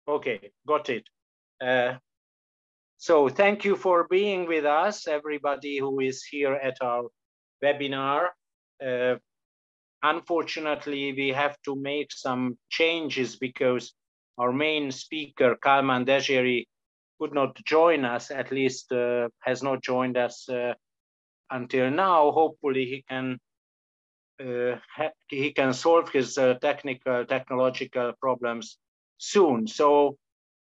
Okay, got it. So thank you for being with us, everybody who is here at our webinar. Unfortunately, we have to make some changes because our main speaker, Kálmán Dezséri, could not join us, at least has not joined us until now. Hopefully he can solve his technological problems soon. So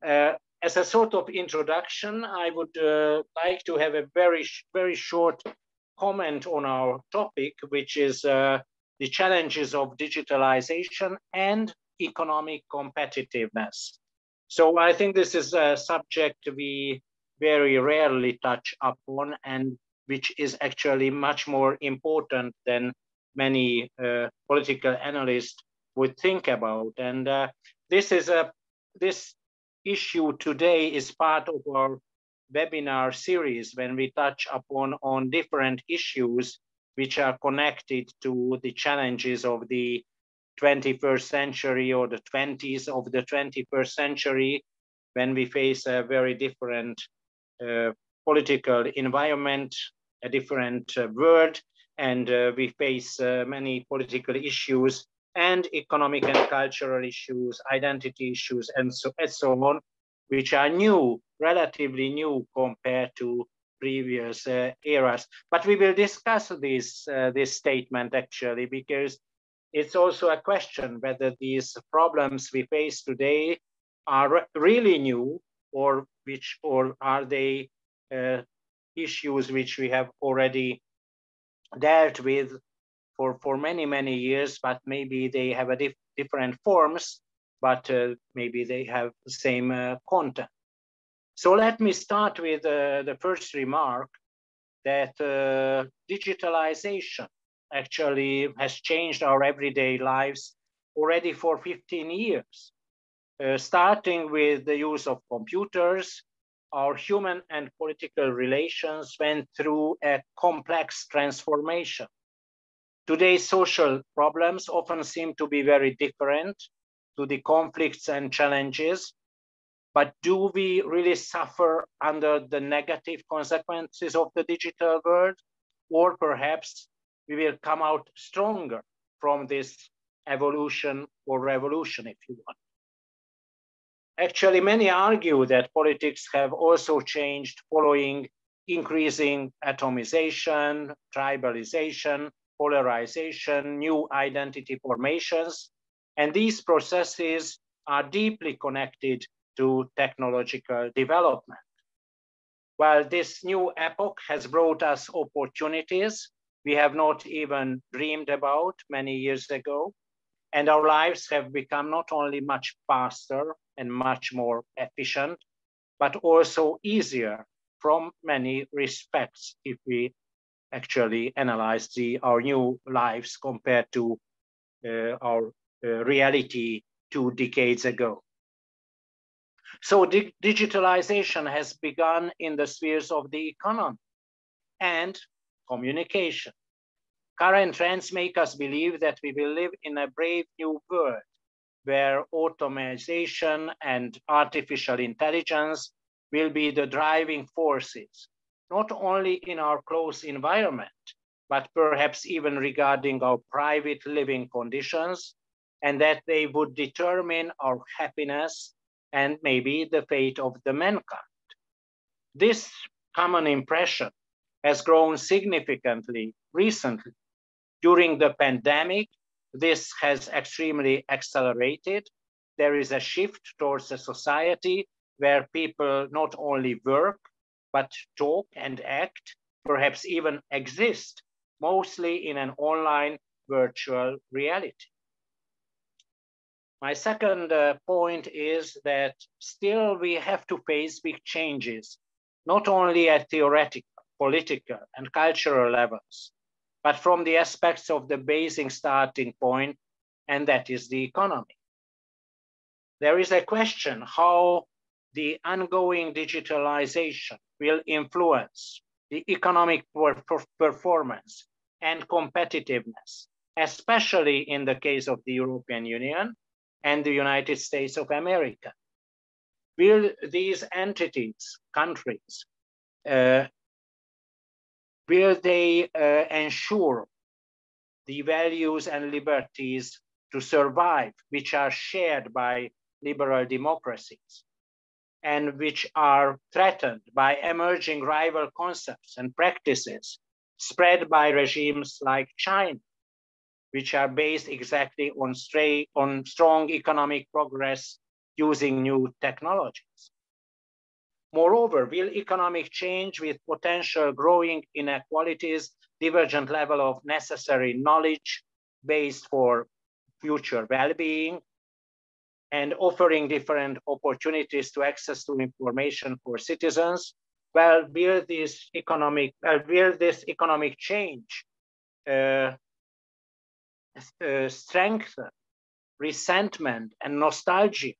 as a sort of introduction, I would like to have a very short comment on our topic, which is the challenges of digitalization and economic competitiveness. So I think this is a subject we very rarely touch upon, and which is actually much more important than many political analysts would think about. And this issue today is part of our webinar series when we touch upon different issues which are connected to the challenges of the 21st century or the 20s of the 21st century, when we face a very different political environment, a different world, and we face many political issues and economic and cultural issues, identity issues, and so on, which are new, relatively new compared to previous eras. But we will discuss this statement actually, because it's also a question whether these problems we face today are really new, or are they issues which we have already dealt with for many years, but maybe they have a different forms, but maybe they have the same content. So let me start with the first remark that digitalization actually has changed our everyday lives already for 15 years. Starting with the use of computers, our human and political relations went through a complex transformation. Today's social problems often seem to be very different to the conflicts and challenges, but do we really suffer under the negative consequences of the digital world? Or perhaps we will come out stronger from this evolution or revolution, if you want. Actually, many argue that politics have also changed following increasing atomization, tribalization, polarization, new identity formations, and these processes are deeply connected to technological development. While this new epoch has brought us opportunities we have not even dreamed about many years ago, and our lives have become not only much faster and much more efficient, but also easier from many respects if we actually analyze our new lives compared to our reality 2 decades ago. So digitalization has begun in the spheres of the economy and communication. Current trends make us believe that we will live in a brave new world where automation and artificial intelligence will be the driving forces, not only in our close environment, but perhaps even regarding our private living conditions, and that they would determine our happiness and maybe the fate of the mankind. This common impression has grown significantly recently. During the pandemic, this has extremely accelerated. There is a shift towards a society where people not only work, but talk and act, perhaps even exist, mostly in an online virtual reality. My second point is that still we have to face big changes, not only at theoretical, political, and cultural levels, but from the aspects of the basic starting point, and that is the economy. There is a question how the ongoing digitalization will influence the economic performance and competitiveness, especially in the case of the European Union and the United States of America. will these entities, countries, will they ensure the values and liberties to survive, which are shared by liberal democracies and which are threatened by emerging rival concepts and practices spread by regimes like China, which are based exactly on strong economic progress using new technologies. Moreover, will economic change with potential growing inequalities, divergent level of necessary knowledge based for future well-being, and offering different opportunities to access to information for citizens, well, will this economic change strengthen resentment and nostalgia?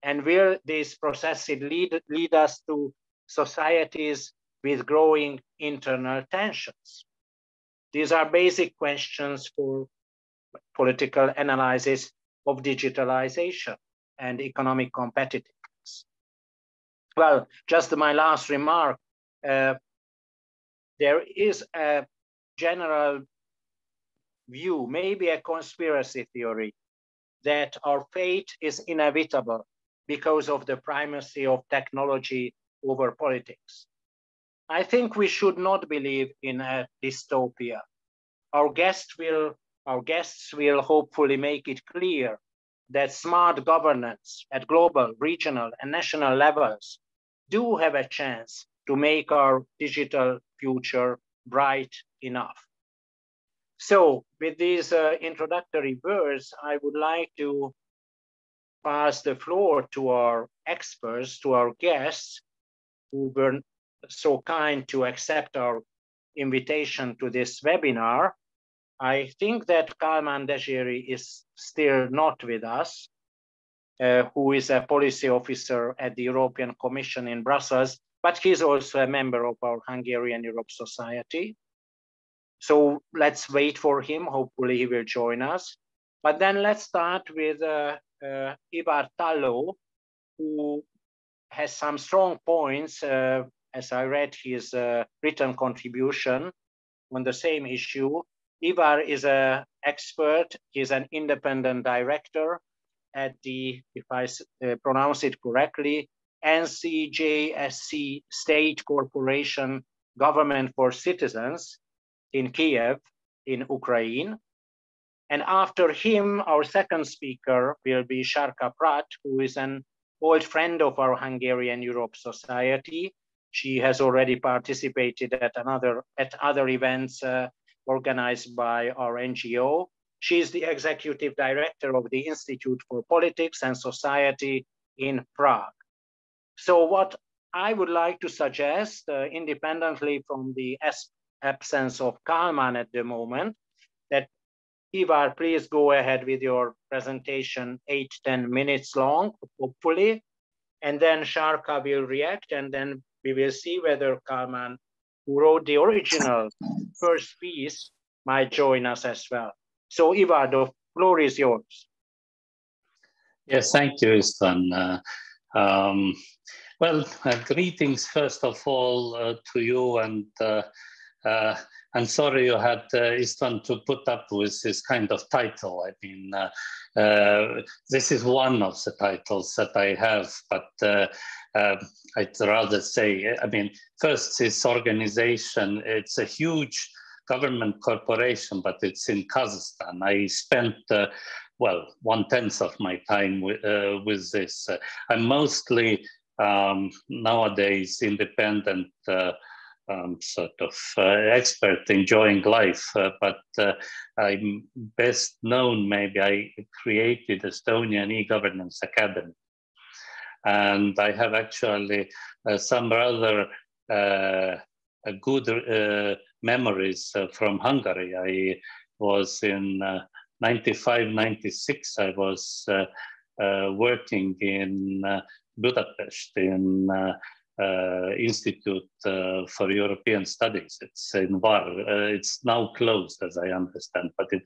And will these processes lead us to societies with growing internal tensions? These are basic questions for political analysis of digitalization and economic competitiveness. Well, just my last remark, there is a general view, maybe a conspiracy theory, that our fate is inevitable because of the primacy of technology over politics. I think we should not believe in a dystopia. Our guests will hopefully make it clear that smart governance at global, regional, and national levels do have a chance to make our digital future bright enough. So with these introductory words, I would like to pass the floor to our experts, to our guests, who were so kind to accept our invitation to this webinar. I think that Kálmán Dezséri is still not with us, who is a policy officer at the European Commission in Brussels, but he's also a member of our Hungarian Europe Society. So let's wait for him. Hopefully he will join us. But then let's start with Ivar Tallo, who has some strong points, as I read his written contribution on the same issue. Ivar is an expert. He's an independent director at the, if I pronounce it correctly, NCJSC State Corporation Government for Citizens in Kyiv, in Ukraine. And after him, our second speaker will be Šárka Prat, who is an old friend of our Hungarian Europe Society. She has already participated at other events organized by our NGO. She is the executive director of the Institute for Politics and Society in Prague. So what I would like to suggest, independently from the absence of Kálmán at the moment, that Ivar, please go ahead with your presentation, 8-10 minutes long, hopefully, and then Šárka will react, and then we will see whether Kálmán, who wrote the original first piece, might join us as well. So Ivar, the floor is yours. Yes, thank you, István. Well, greetings first of all to you, and I'm sorry you had István to put up with this kind of title. I mean, this is one of the titles that I have, but I'd rather say, I mean, first this organization, it's a huge government corporation, but it's in Kazakhstan. I spent, well, 1/10 of my time with this. I'm mostly nowadays independent sort of expert enjoying life, but I'm best known, maybe I created Estonian e-governance academy. And I have actually some rather good memories from Hungary. I was in 95, 96, I was working in Budapest in Institute for European Studies. It's in Var. It's now closed, as I understand, but it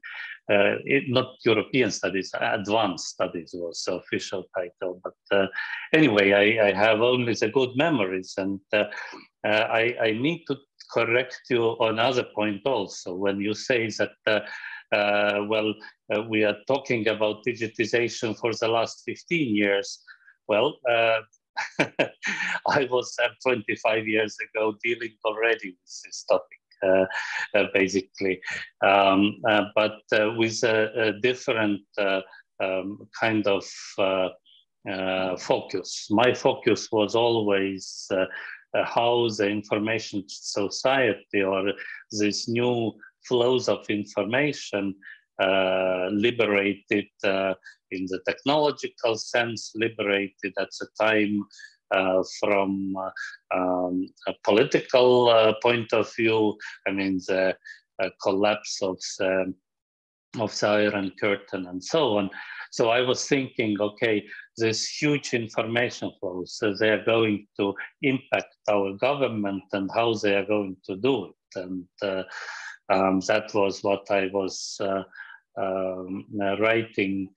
not European Studies, Advanced Studies was the official title. But anyway, I have only the good memories, and I need to correct you on another point also. When you say that, we are talking about digitization for the last 15 years, well, I was 25 years ago dealing already with this topic, basically, but with a different kind of focus. My focus was always how the information society or these new flows of information liberated in the technological sense, liberated at the time from a political point of view. I mean, the collapse of the Iron Curtain and so on. So I was thinking, okay, this huge information flows, so they are going to impact our government and how they are going to do it. And that was what I was writing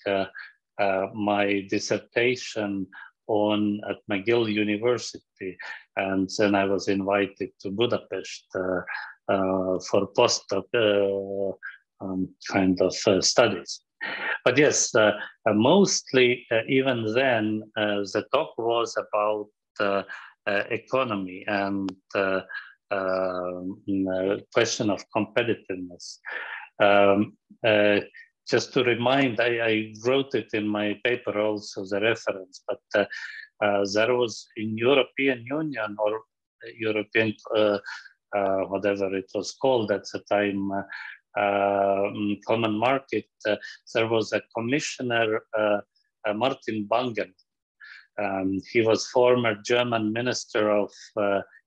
my dissertation on at McGill University, and then I was invited to Budapest for postdoc kind of studies. But yes, mostly even then the talk was about economy and question of competitiveness. Just to remind, I wrote it in my paper also, the reference, but there was in European Union or European, whatever it was called at the time, common market, there was a commissioner, Martin Bangen. He was former German Minister of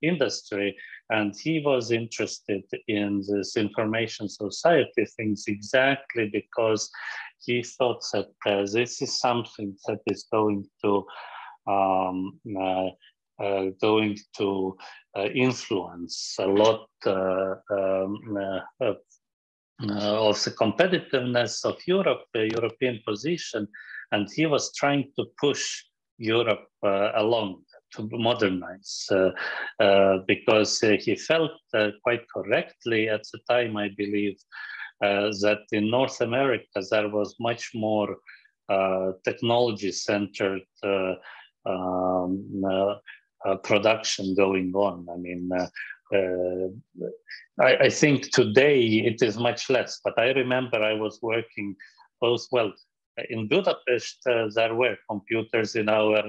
Industry, and he was interested in this information society things exactly because he thought that this is something that is going to influence a lot of the competitiveness of Europe, the European position, and he was trying to push Europe along to modernize because he felt quite correctly at the time, I believe, that in North America there was much more technology-centered production going on. I mean, I think today it is much less, but I remember I was working both, well, in Budapest, there were computers in our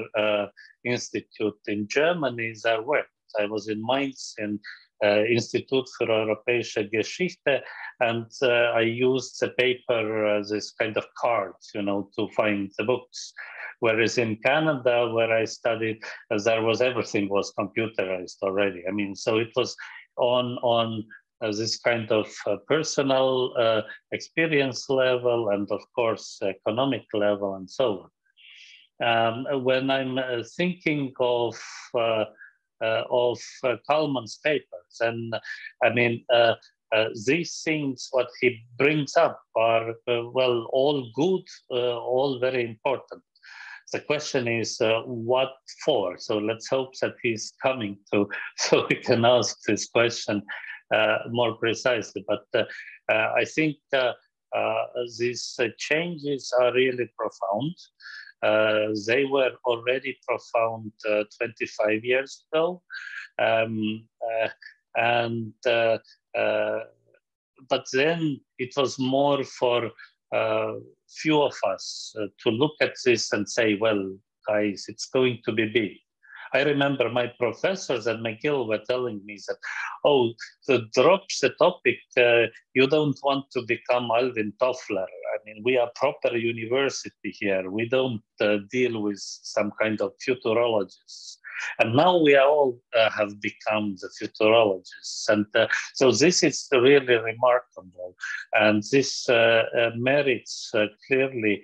institute. In Germany, there were. I was in Mainz in Institut für Europäische Geschichte, and I used the paper, this kind of cards, you know, to find the books. Whereas in Canada, where I studied, there was everything was computerized already. I mean, so it was on this kind of personal experience level and of course economic level and so on. When I'm thinking of Kálmán's papers, and I mean these things what he brings up are well, all good, all very important. The question is what for? So let's hope that he's coming to, so we can ask this question more precisely. But I think these changes are really profound. They were already profound 25 years ago. But then it was more for few of us to look at this and say, well, guys, it's going to be big. I remember my professors at McGill were telling me that, oh, to drop the topic, you don't want to become Alvin Toffler. I mean, we are proper university here. We don't deal with some kind of futurologists. And now we are all have become the futurologists. And so this is really remarkable. And this merits clearly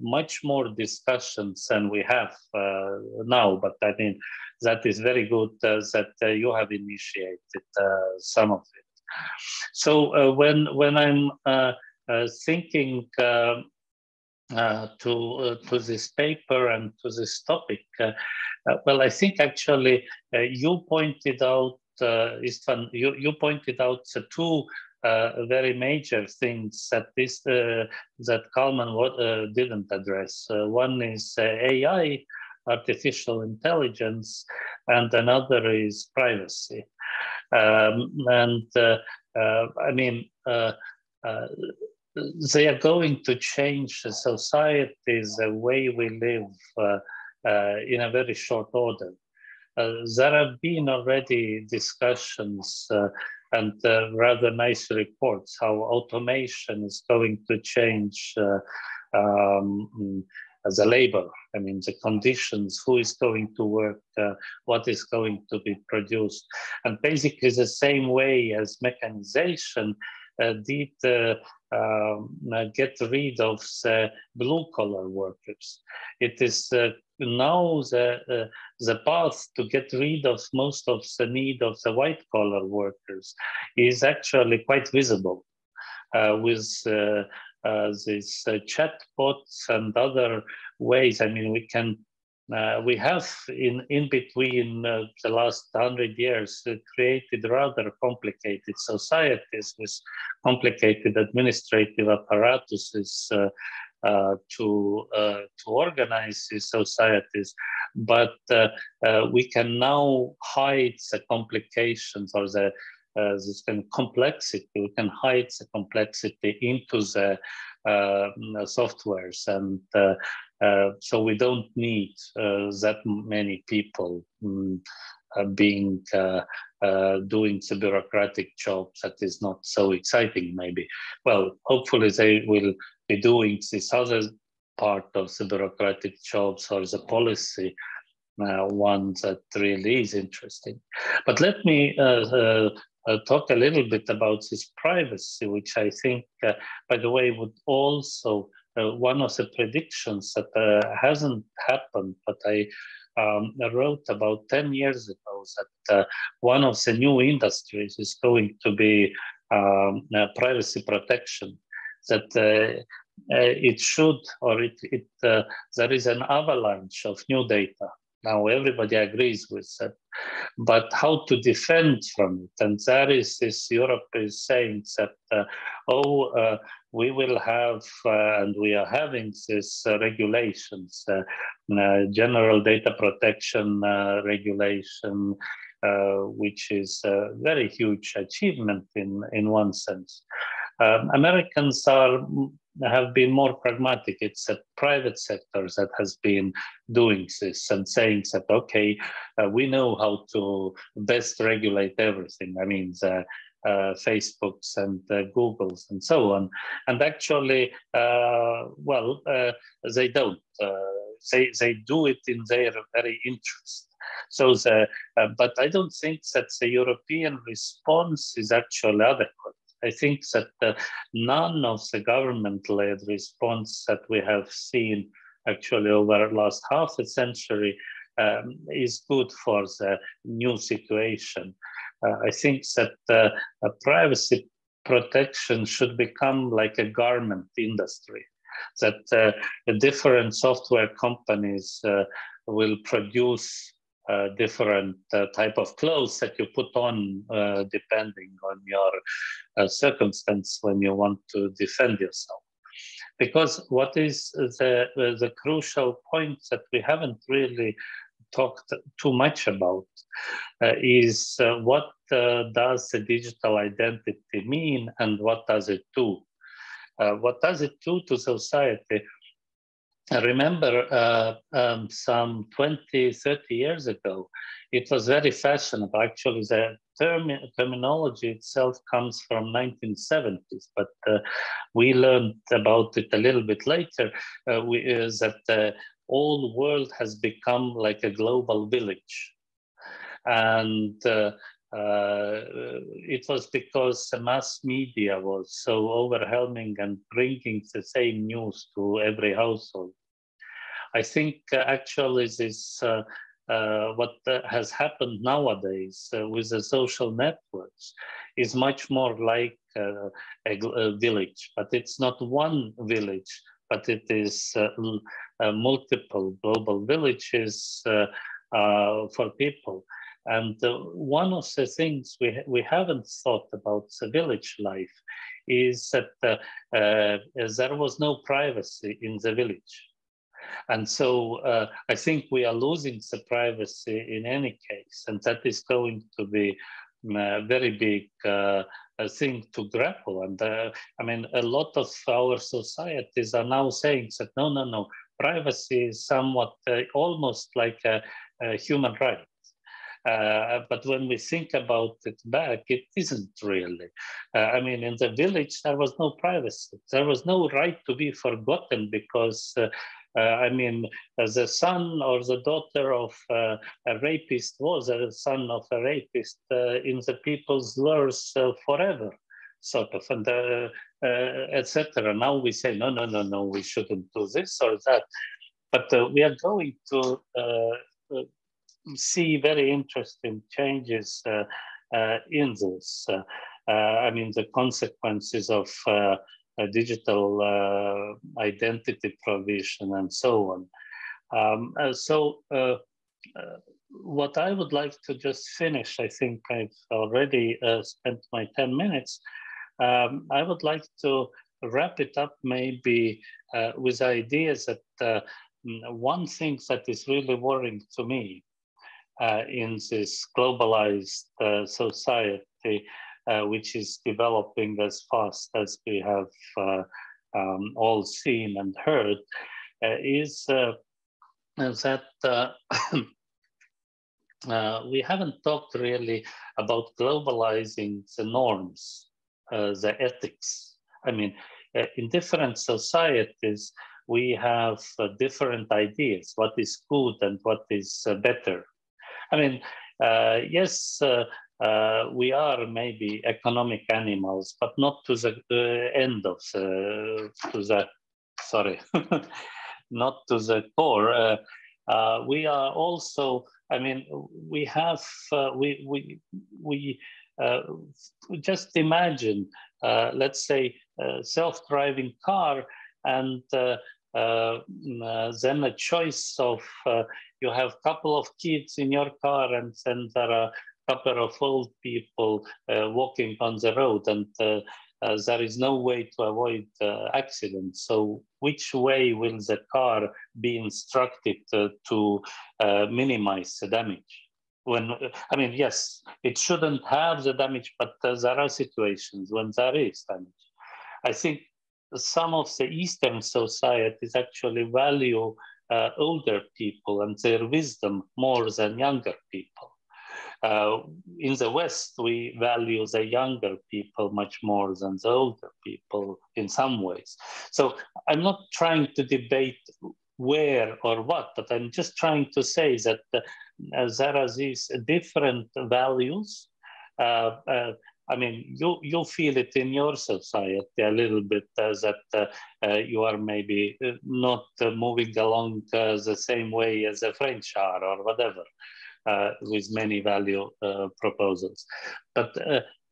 much more discussions than we have now. But I mean, that is very good that you have initiated some of it. So when I'm thinking to this paper and to this topic, well, I think actually you pointed out, István, you pointed out the two very major things that that Kálmán didn't address. One is AI, artificial intelligence, and another is privacy. I mean, they are going to change the societies, the way we live in a very short order. There have been already discussions and rather nice reports how automation is going to change the labor. I mean, the conditions, who is going to work, what is going to be produced. And basically the same way as mechanization did get rid of the blue-collar workers. It is now the path to get rid of most of the need of the white-collar workers is actually quite visible with these chatbots and other ways. I mean, we have in between the last 100 years created rather complicated societies with complicated administrative apparatuses to organize these societies, but we can now hide the complications or this kind of complexity. We can hide the complexity into the softwares, and so we don't need that many people doing the bureaucratic jobs that is not so exciting, maybe. Well, hopefully they will be doing this other part of the bureaucratic jobs or the policy one that really is interesting. But let me talk a little bit about this privacy, which I think, by the way, would also one of the predictions that hasn't happened, but I wrote about 10 years ago that one of the new industries is going to be privacy protection, that it should, or there is an avalanche of new data. Now everybody agrees with that, but how to defend from it? And there is this, Europe is saying that, we will have, and we are having this regulations, general data protection regulation, which is a very huge achievement in one sense. Americans have been more pragmatic. It's the private sector that has been doing this and saying that, okay, we know how to best regulate everything. I mean, the Facebooks and Googles and so on. And actually, well, they don't. They do it in their very interest. So, but I don't think that the European response is actually adequate. I think that none of the government-led response that we have seen actually over the last half a century is good for the new situation. I think that privacy protection should become like a garment industry, that different software companies will produce different type of clothes that you put on depending on your circumstance when you want to defend yourself. Because what is the crucial point that we haven't really talked too much about is what does the digital identity mean and what does it do? What does it do to society? I remember some 20, 30 years ago, it was very fashionable. Actually, the terminology itself comes from 1970s, but we learned about it a little bit later, that all world has become like a global village. And it was because the mass media was so overwhelming and bringing the same news to every household. I think actually this what has happened nowadays with the social networks is much more like a village, but it's not one village, but it is multiple global villages for people. And one of the things we haven't thought about the village life is that there was no privacy in the village. And so I think we are losing the privacy in any case, and that is going to be a very big thing to grapple. And I mean, a lot of our societies are now saying that no, privacy is somewhat almost like a human right. But when we think about it back, it isn't really. I mean, in the village, there was no privacy. There was no right to be forgotten because I mean, the son or the daughter of a rapist was a son of a rapist in the people's laws forever, sort of, and etc. Now we say, no, we shouldn't do this or that. But we are going to see very interesting changes in this. I mean, the consequences of digital identity provision and so on. What I would like to just finish, I think I've already spent my 10 minutes. I would like to wrap it up maybe with ideas that one thing that is really worrying to me in this globalized society, which is developing as fast as we have all seen and heard, is that we haven't talked really about globalizing the norms, the ethics. I mean, in different societies, we have different ideas, what is good and what is better. I mean, yes, we are maybe economic animals, but not to the end of not to the core. We are also, I mean, we have, just imagine, let's say, a self-driving car and then a choice of, you have a couple of kids in your car and then there are a couple of old people walking on the road, and there is no way to avoid accidents. So which way will the car be instructed to minimize the damage? When, I mean, yes, it shouldn't have the damage, but there are situations when there is damage. I think some of the Eastern societies actually value older people and their wisdom more than younger people. In the West, we value the younger people much more than the older people in some ways. So I'm not trying to debate where or what, but I'm just trying to say that there are these different values. I mean, you feel it in your society a little bit that you are maybe not moving along the same way as the French are or whatever, with many value proposals. But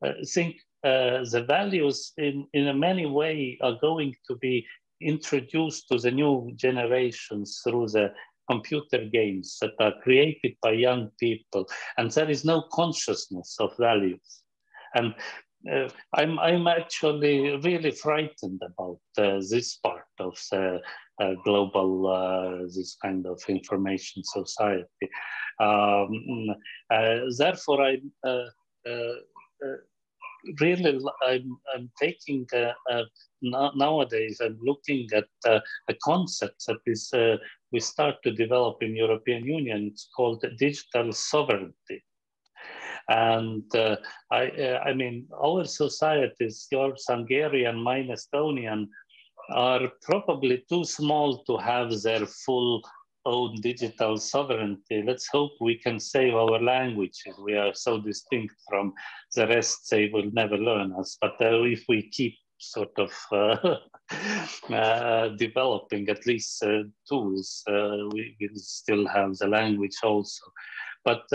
I think the values in a many ways are going to be introduced to the new generations through the computer games that are created by young people, and there is no consciousness of values. And I'm actually really frightened about this part of the global, this kind of information society. Therefore, I'm taking, nowadays, I'm looking at a concept that is, we start to develop in European Union. It's called digital sovereignty. And I mean, our societies, yours Hungarian, mine Estonian, are probably too small to have their full own digital sovereignty, let's hope we can save our languages. We are so distinct from the rest, they will never learn us. But if we keep sort of developing at least tools, we will still have the language also. But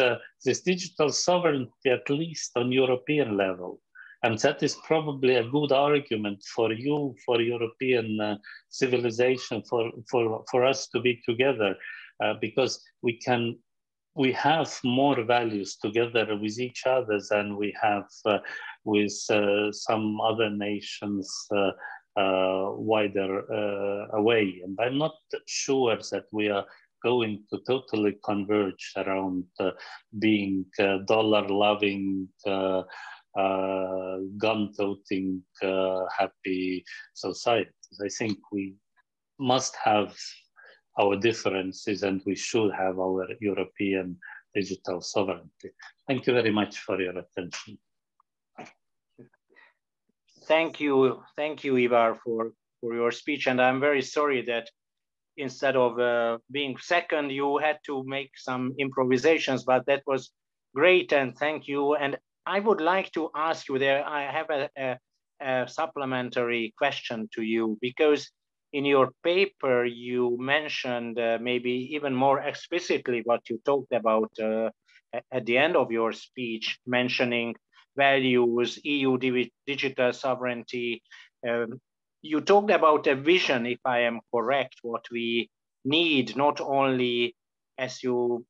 this digital sovereignty, at least on European level, and that is probably a good argument for you, for European civilization, for us to be together, because we have more values together with each other than we have with some other nations wider away. And I'm not sure that we are going to totally converge around being dollar-loving, gun-toting, happy societies. I think we must have our differences and we should have our European digital sovereignty. Thank you very much for your attention. Thank you, Ivar, for your speech. And I'm very sorry that instead of being second, you had to make some improvisations, but that was great, and thank you. And I would like to ask you there, I have a supplementary question to you, because in your paper, you mentioned maybe even more explicitly what you talked about at the end of your speech, mentioning values, EU digital sovereignty. You talked about a vision, if I am correct, what we need, not only as you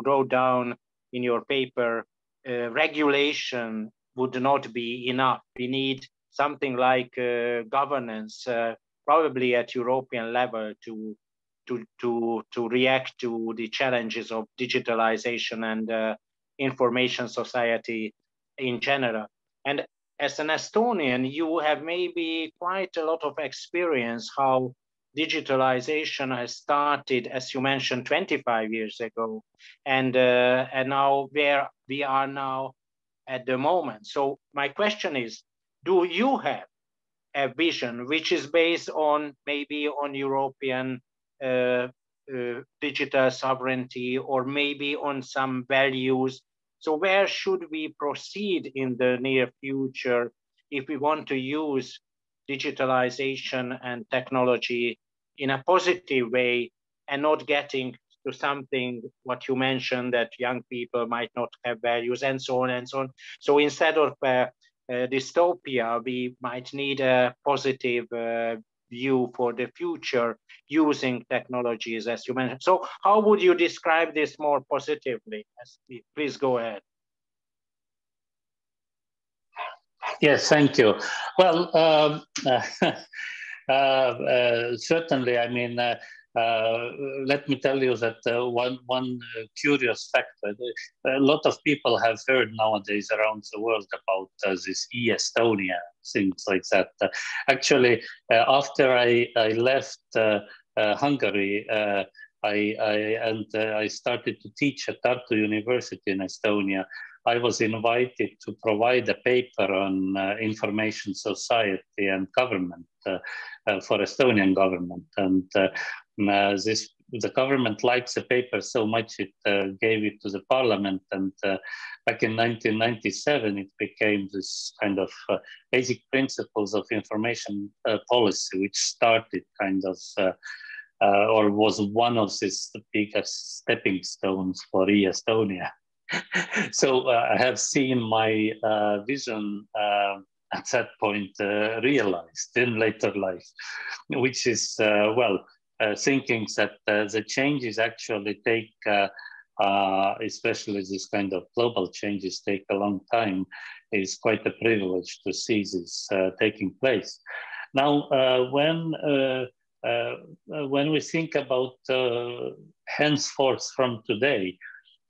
wrote down in your paper, regulation would not be enough. We need something like governance, probably at European level, to react to the challenges of digitalization and information society in general. And as an Estonian, you have maybe quite a lot of experience how digitalization has started, as you mentioned, 25 years ago, and now where we are now at the moment. So my question is, do you have a vision which is based on maybe on European digital sovereignty, or maybe on some values? So where should we proceed in the near future if we want to use digitalization and technology in a positive way and not getting to something, what you mentioned, that young people might not have values and so on and so on. So instead of dystopia, we might need a positive view for the future using technologies, as you mentioned. So how would you describe this more positively? Please go ahead. Yes, thank you. Well, certainly, I mean, let me tell you that one curious fact, a lot of people have heard nowadays around the world about this e-Estonia, things like that. Actually, after I left Hungary, I started to teach at Tartu University in Estonia. I was invited to provide a paper on information society and government for Estonian government, and the government likes the paper so much it gave it to the parliament, and back in 1997 it became this kind of basic principles of information policy, which started kind of or was one of these biggest stepping stones for e-Estonia. So I have seen my vision at that point realized in later life, which is, thinking that the changes actually take, especially this kind of global changes, take a long time, is quite a privilege to see this taking place. Now, when we think about henceforth from today,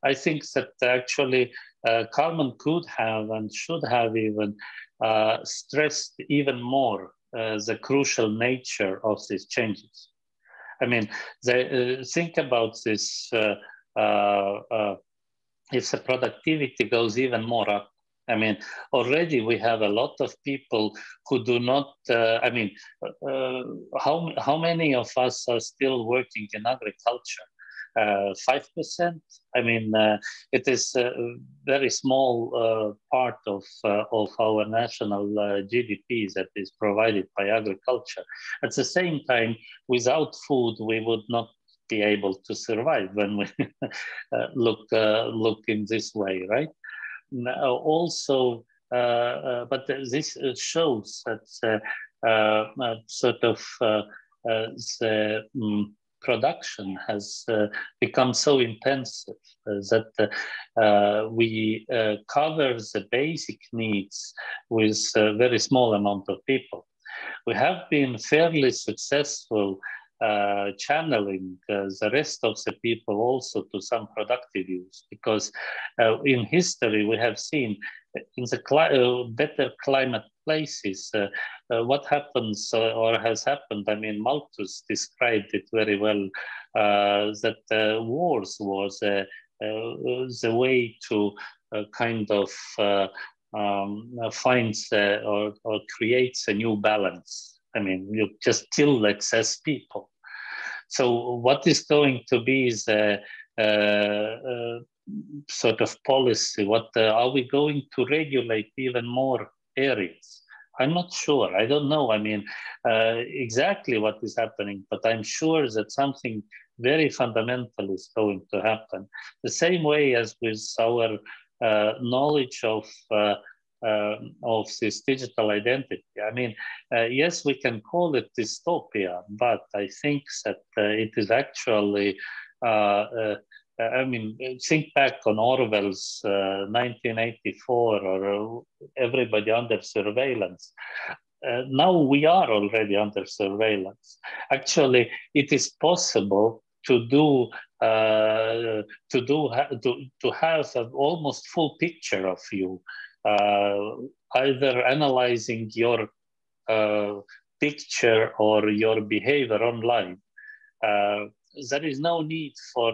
I think that actually Kálmán could have and should have even stressed even more the crucial nature of these changes. I mean, think about this, if the productivity goes even more up. I mean, already we have a lot of people who do not, how many of us are still working in agriculture? 5%. I mean, it is a very small part of our national GDP that is provided by agriculture. At the same time, without food, we would not be able to survive when we look in this way, right? Now, also, but this shows that sort of the production has become so intensive that we cover the basic needs with a very small amount of people. We have been fairly successful channeling the rest of the people also to some productive use, because in history we have seen in the better climate places what happens or has happened. I mean, Malthus described it very well, that wars was the way to kind of find or creates a new balance. I mean, you just kill excess people. So what is going to be the sort of policy? What are we going to regulate even more areas? I'm not sure. I don't know. I mean, exactly what is happening, but I'm sure that something very fundamental is going to happen. The same way as with our knowledge of this digital identity. I mean, yes, we can call it dystopia, but I think that it is actually, I mean, think back on Orwell's 1984 or Everybody Under Surveillance. Now we are already under surveillance. Actually, it is possible to do to have an almost full picture of you, either analyzing your picture or your behavior online. There is no need for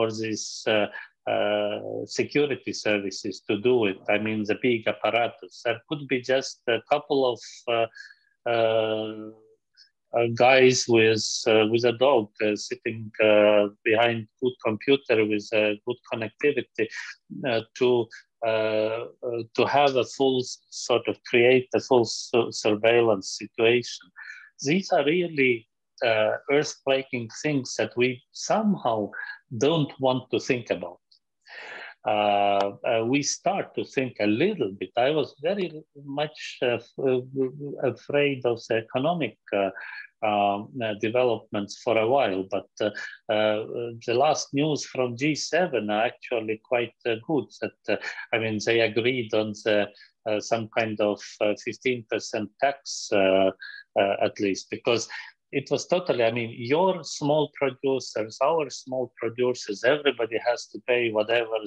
this security services to do it. I mean, the big apparatus. There could be just a couple of guys with a dog sitting behind good computer with good connectivity to have a full sort of create a full surveillance situation. These are really earth-breaking things that we somehow don't want to think about. We start to think a little bit. I was very much afraid of the economic developments for a while, but the last news from G7 are actually quite good. That I mean, they agreed on the, some kind of 15% tax at least, because it was totally, I mean, your small producers, our small producers, everybody has to pay whatever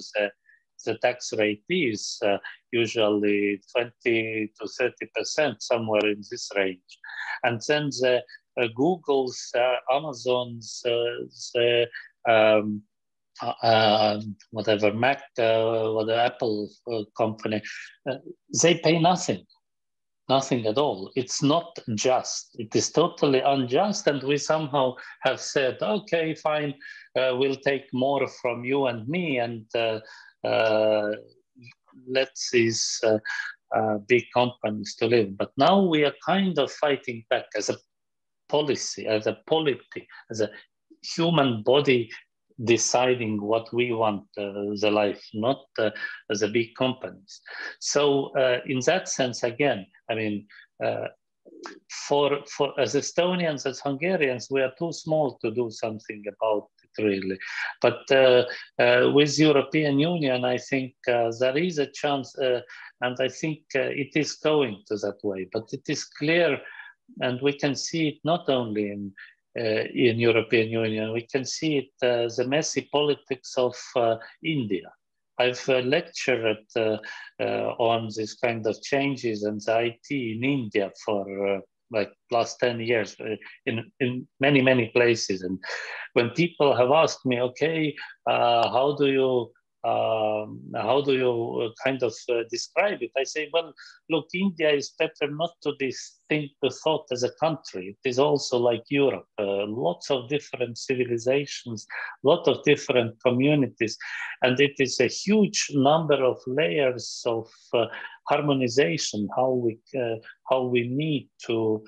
the tax rate is, usually 20 to 30%, somewhere in this range. And then the Google's, Amazon's, whatever, Mac, or the Apple company, they pay nothing. Nothing at all. It's not just. It is totally unjust. And we somehow have said, okay, fine, we'll take more from you and me, and let these big companies to live. But now we are kind of fighting back as a policy, as a polity, as a human body deciding what we want the life, not the big companies. So in that sense, again, I mean, for as Estonians, as Hungarians, we are too small to do something about it, really. But with European Union, I think there is a chance, and I think it is going to that way. But it is clear, and we can see it not only in European Union, we can see it the messy politics of India. I've lectured on this kind of changes in the IT in India for like last 10 years in many places. And when people have asked me, okay, how do you how do you kind of describe it? I say, well, look, India is better not to think the thought as a country. It is also like Europe, lots of different civilizations, lot of different communities, and it is a huge number of layers of harmonization. How we need to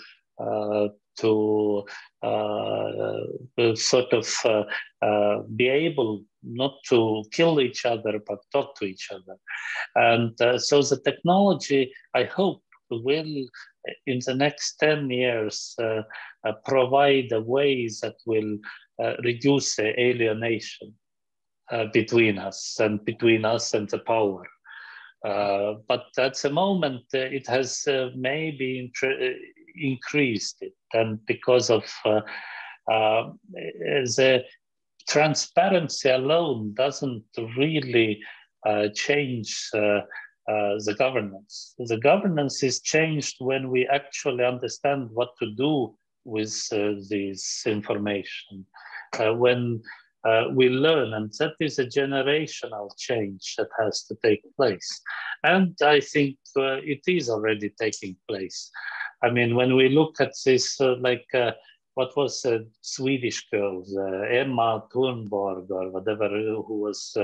sort of be able not to kill each other, but talk to each other. And so the technology, I hope, will, in the next 10 years, provide ways that will reduce the alienation between us and the power. But at the moment, it has maybe increased it, and because of the transparency alone doesn't really change the governance. The governance is changed when we actually understand what to do with this information, when we learn, and that is a generational change that has to take place. And I think it is already taking place. I mean, when we look at this, what was a Swedish girl, Emma Thunborg or whatever, who was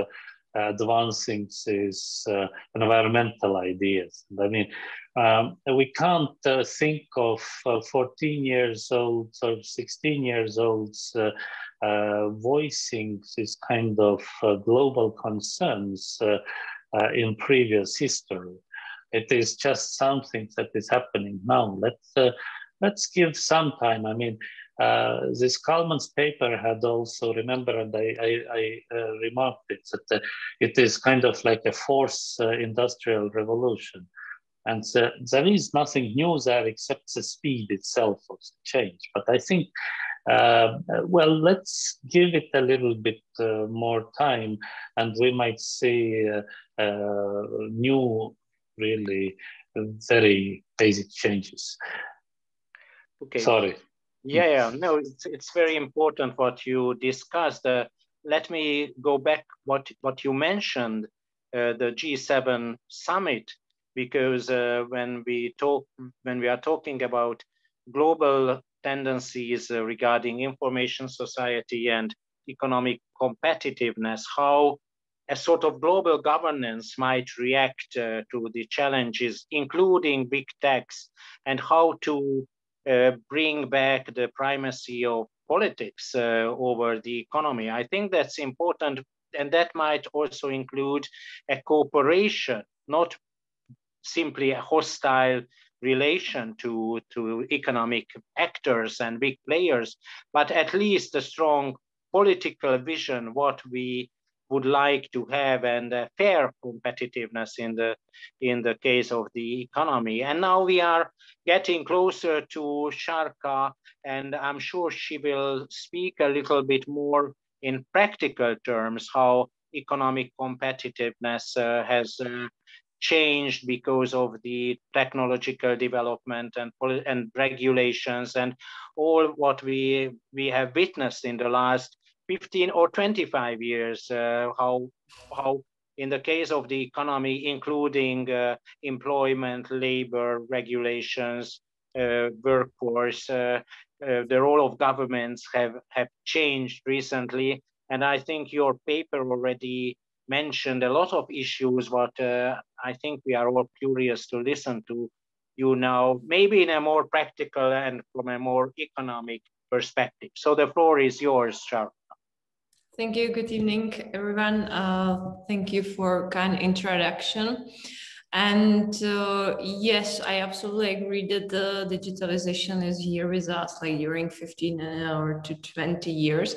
advancing these environmental ideas. I mean, we can't think of 14 years olds or 16 years olds voicing this kind of global concerns in previous history. It is just something that is happening now. Let's give some time. I mean, this Kálmán's paper had also, remember, and I remarked it, that it is kind of like a fourth industrial revolution. And there is nothing new there except the speed itself of the change. But I think, well, let's give it a little bit more time, and we might see new, really very basic changes. Okay. Sorry. Yeah, no, it's very important what you discussed. Let me go back what you mentioned, the G7 summit, because when we are talking about global tendencies regarding information society and economic competitiveness, how a sort of global governance might react to the challenges, including big techs, and how to bring back the primacy of politics over the economy. I think that's important, and that might also include a cooperation, not simply a hostile relation to economic actors and big players, but at least a strong political vision, what we would like to have, and fair competitiveness in the case of the economy. And now we are getting closer to Sharka, and I'm sure she will speak a little bit more in practical terms how economic competitiveness has changed because of the technological development and regulations and all what we have witnessed in the last 15 or 25 years, how in the case of the economy, including employment, labor, regulations, workforce, the role of governments have changed recently. And I think your paper already mentioned a lot of issues, but I think we are all curious to listen to you now, maybe in a more practical and from a more economic perspective. So the floor is yours, Sharka. Thank you. Good evening, everyone. Thank you for kind introduction. And yes, I absolutely agree that the digitalization is here with us, like during 15 or to 20 years.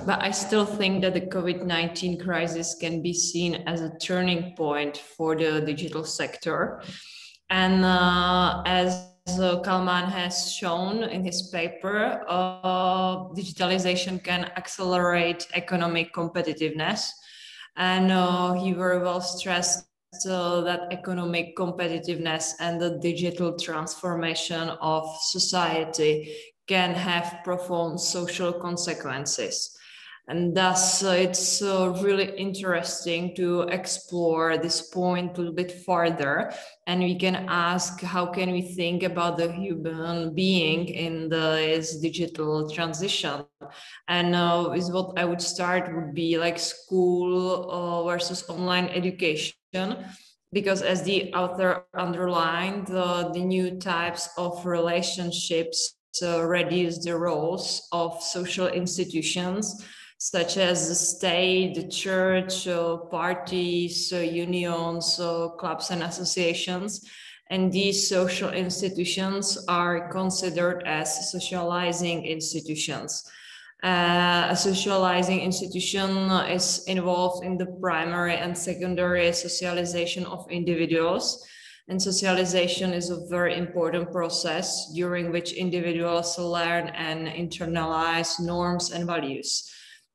But I still think that the COVID-19 crisis can be seen as a turning point for the digital sector. And as Kálmán has shown in his paper, digitalization can accelerate economic competitiveness. And he very well stressed that economic competitiveness and the digital transformation of society can have profound social consequences. And thus, it's really interesting to explore this point a little bit further. And we can ask, how can we think about the human being in this digital transition? And is what I would start would be like school versus online education. Because as the author underlined, the new types of relationships reduce the roles of social institutions, such as the state, the church, parties, unions, clubs and associations. And these social institutions are considered as socializing institutions. A socializing institution is involved in the primary and secondary socialization of individuals. And socialization is a very important process during which individuals learn and internalize norms and values.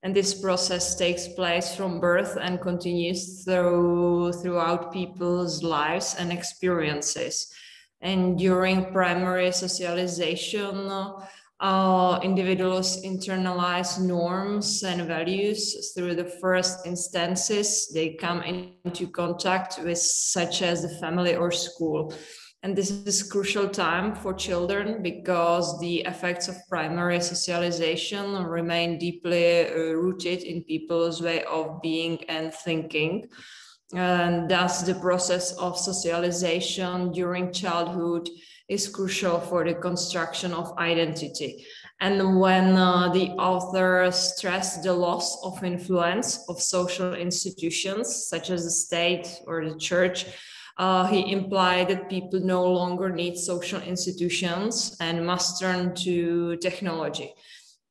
And this process takes place from birth and continues throughout people's lives and experiences. And during primary socialization, individuals internalize norms and values through the first instances they come into contact with, such as the family or school. And this is a crucial time for children because the effects of primary socialization remain deeply rooted in people's way of being and thinking. And thus the process of socialization during childhood is crucial for the construction of identity. And when the author stressed the loss of influence of social institutions, such as the state or the church, he implied that people no longer need social institutions and must turn to technology.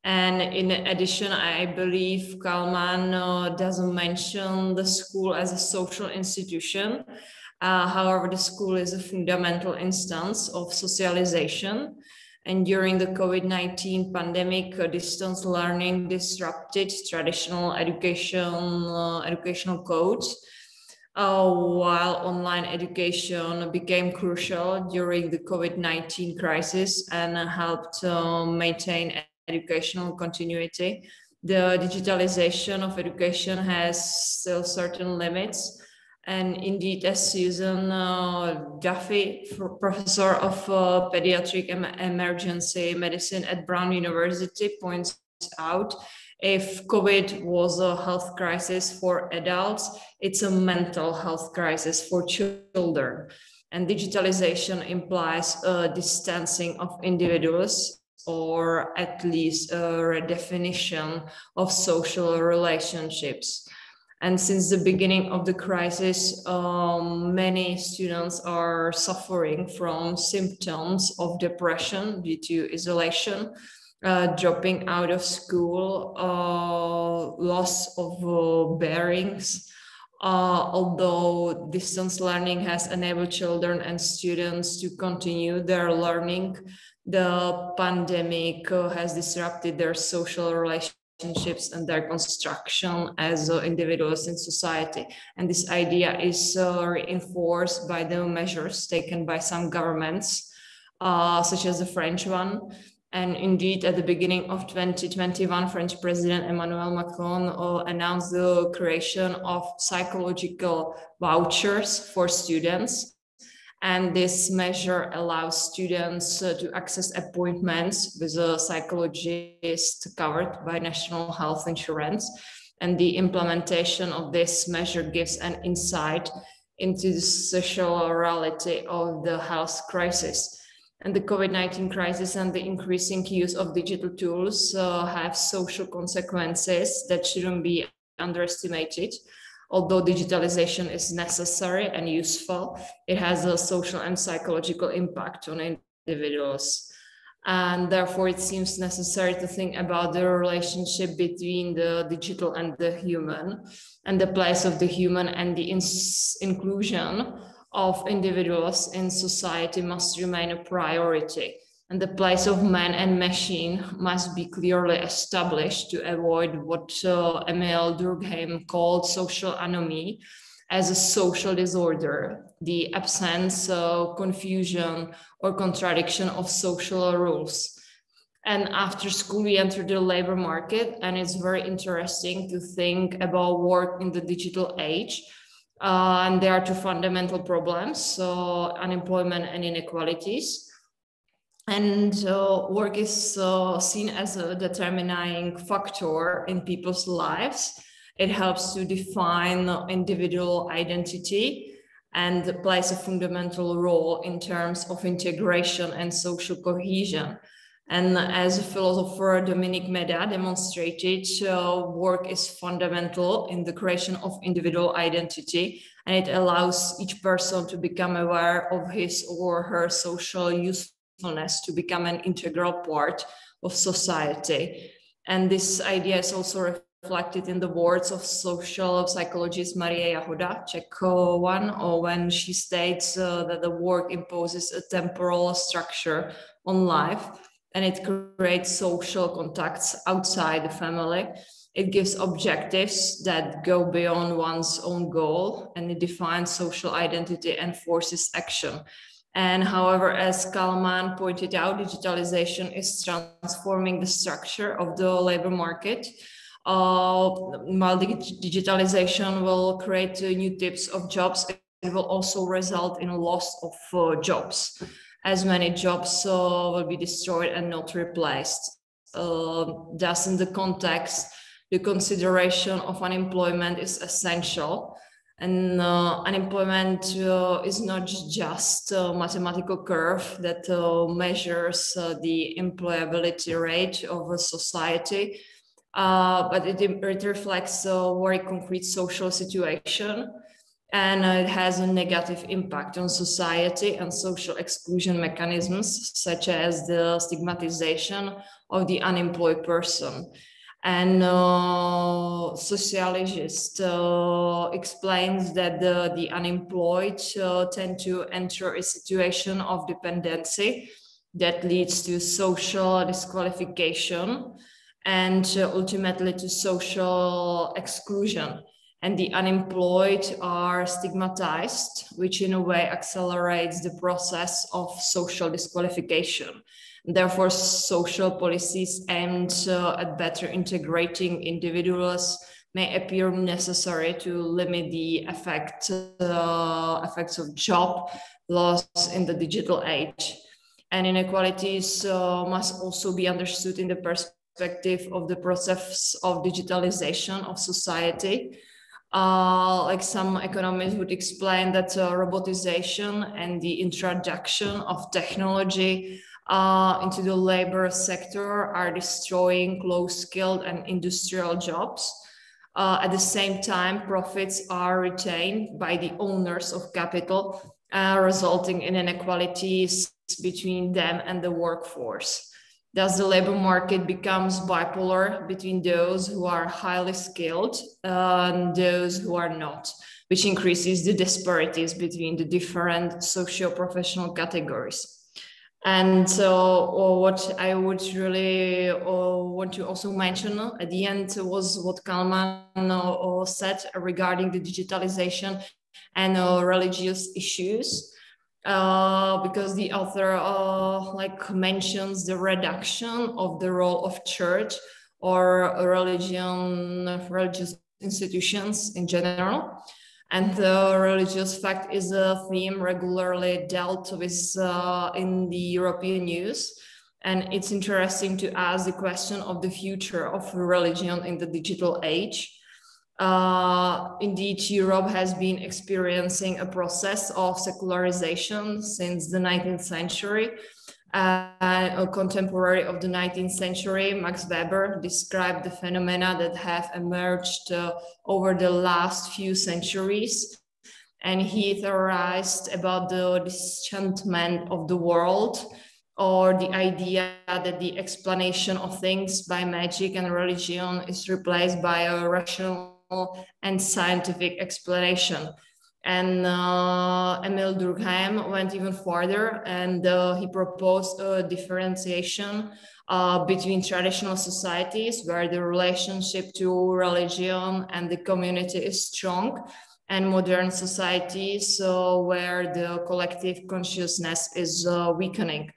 And in addition, I believe Kálmán doesn't mention the school as a social institution. However, the school is a fundamental instance of socialization. And during the COVID-19 pandemic, distance learning disrupted traditional educational codes, while online education became crucial during the COVID-19 crisis and helped maintain educational continuity. The digitalization of education has still certain limits. And indeed, as Susan Duffy, professor of pediatric emergency medicine at Brown University, points out, if COVID was a health crisis for adults, it's a mental health crisis for children. And digitalization implies a distancing of individuals, or at least a redefinition of social relationships. And since the beginning of the crisis, many students are suffering from symptoms of depression due to isolation, dropping out of school, loss of bearings. Although distance learning has enabled children and students to continue their learning, the pandemic has disrupted their social relationships and their construction as individuals in society. And this idea is reinforced by the measures taken by some governments, such as the French one. And indeed, at the beginning of 2021, French President Emmanuel Macron announced the creation of psychological vouchers for students. And this measure allows students to access appointments with a psychologist covered by National Health Insurance. And the implementation of this measure gives an insight into the social reality of the health crisis. And the COVID-19 crisis and the increasing use of digital tools have social consequences that shouldn't be underestimated. Although digitalization is necessary and useful, it has a social and psychological impact on individuals. And therefore, it seems necessary to think about the relationship between the digital and the human, and the place of the human and the inclusion of individuals in society must remain a priority. And the place of man and machine must be clearly established to avoid what Emil Durkheim called social anomie as a social disorder, the absence, confusion, or contradiction of social rules. And after school, we enter the labor market, and it's very interesting to think about work in the digital age. And there are two fundamental problems, so unemployment and inequalities. And work is seen as a determining factor in people's lives. It helps to define individual identity and plays a fundamental role in terms of integration and social cohesion. And as a philosopher Dominic Meda demonstrated, work is fundamental in the creation of individual identity, and it allows each person to become aware of his or her social usefulness, to become an integral part of society. And this idea is also reflected in the words of social psychologist Maria Jahoda, Czech one, or when she states that the work imposes a temporal structure on life, and it creates social contacts outside the family. It gives objectives that go beyond one's own goal, and it defines social identity and forces action. And however, as Kálmán pointed out, digitalization is transforming the structure of the labor market. While digitalization will create new types of jobs, it will also result in a loss of jobs, as many jobs will be destroyed and not replaced. Thus, in the context, the consideration of unemployment is essential. And unemployment is not just a mathematical curve that measures the employability rate of a society, but it reflects a very concrete social situation, and it has a negative impact on society and social exclusion mechanisms, such as the stigmatization of the unemployed person. And sociologist explains that the unemployed tend to enter a situation of dependency that leads to social disqualification and ultimately to social exclusion. And the unemployed are stigmatized, which in a way accelerates the process of social disqualification. Therefore, social policies aimed at better integrating individuals may appear necessary to limit the effects of job loss in the digital age. And inequalities must also be understood in the perspective of the process of digitalization of society. Like some economists would explain that robotization and the introduction of technology into the labor sector are destroying low-skilled and industrial jobs. At the same time, profits are retained by the owners of capital, resulting in inequalities between them and the workforce. Thus, the labor market becomes bipolar between those who are highly skilled and those who are not, which increases the disparities between the different socio-professional categories. And so what I would really want to also mention at the end was what Kálmán said regarding the digitalization and religious issues, because the author mentions the reduction of the role of church or religious institutions in general. And the religious fact is a theme regularly dealt with in the European news. And it's interesting to ask the question of the future of religion in the digital age. Indeed, Europe has been experiencing a process of secularization since the 19th century. A contemporary of the 19th century, Max Weber, described the phenomena that have emerged over the last few centuries. And he theorized about the disenchantment of the world, or the idea that the explanation of things by magic and religion is replaced by a rational and scientific explanation. And Emil Durkheim went even further, and he proposed a differentiation between traditional societies where the relationship to religion and the community is strong, and modern societies where the collective consciousness is weakening.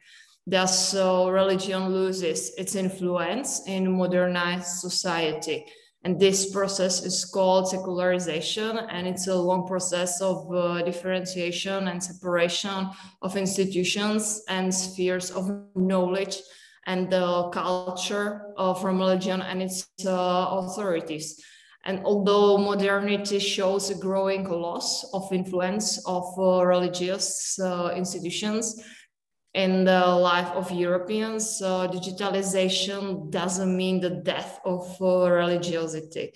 Thus, religion loses its influence in modernized society. And this process is called secularization, and it's a long process of differentiation and separation of institutions and spheres of knowledge and the culture from religion and its authorities. And although modernity shows a growing loss of influence of religious institutions in the life of Europeans, digitalization doesn't mean the death of religiosity.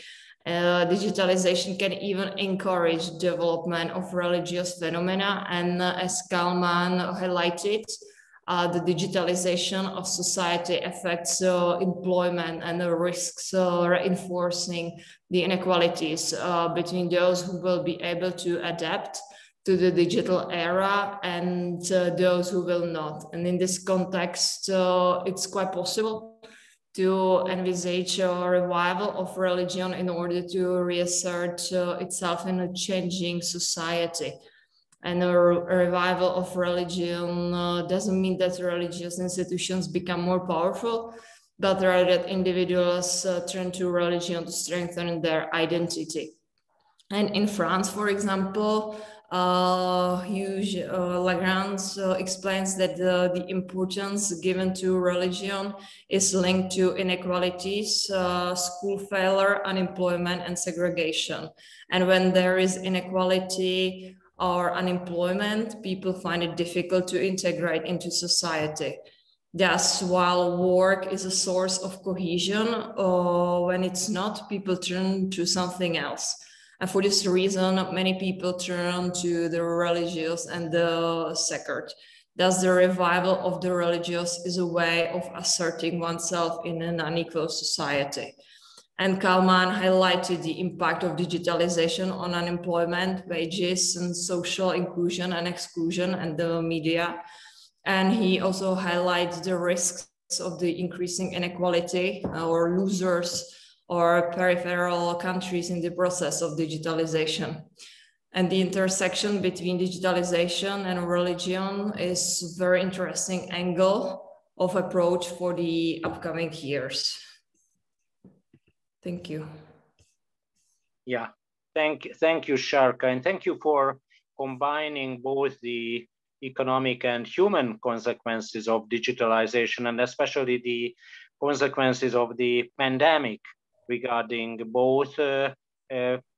Digitalization can even encourage development of religious phenomena, and as Kálmán highlighted, the digitalization of society affects employment and risks reinforcing the inequalities between those who will be able to adapt to the digital era and those who will not. And in this context, it's quite possible to envisage a revival of religion in order to reassert itself in a changing society. And a revival of religion doesn't mean that religious institutions become more powerful, but rather that individuals turn to religion to strengthen their identity. And in France, for example, Lagrange explains that the importance given to religion is linked to inequalities, school failure, unemployment, and segregation. And when there is inequality or unemployment, people find it difficult to integrate into society. Thus, while work is a source of cohesion, when it's not, people turn to something else. And for this reason, many people turn to the religious and the sacred. Thus, the revival of the religious is a way of asserting oneself in an unequal society. And Kálmán highlighted the impact of digitalization on unemployment, wages, and social inclusion and exclusion, and the media. And he also highlights the risks of the increasing inequality or losers or peripheral countries in the process of digitalization. And the intersection between digitalization and religion is a very interesting angle of approach for the upcoming years. Thank you. Yeah, thank you, Sharka, and thank you for combining both the economic and human consequences of digitalization, and especially the consequences of the pandemic regarding both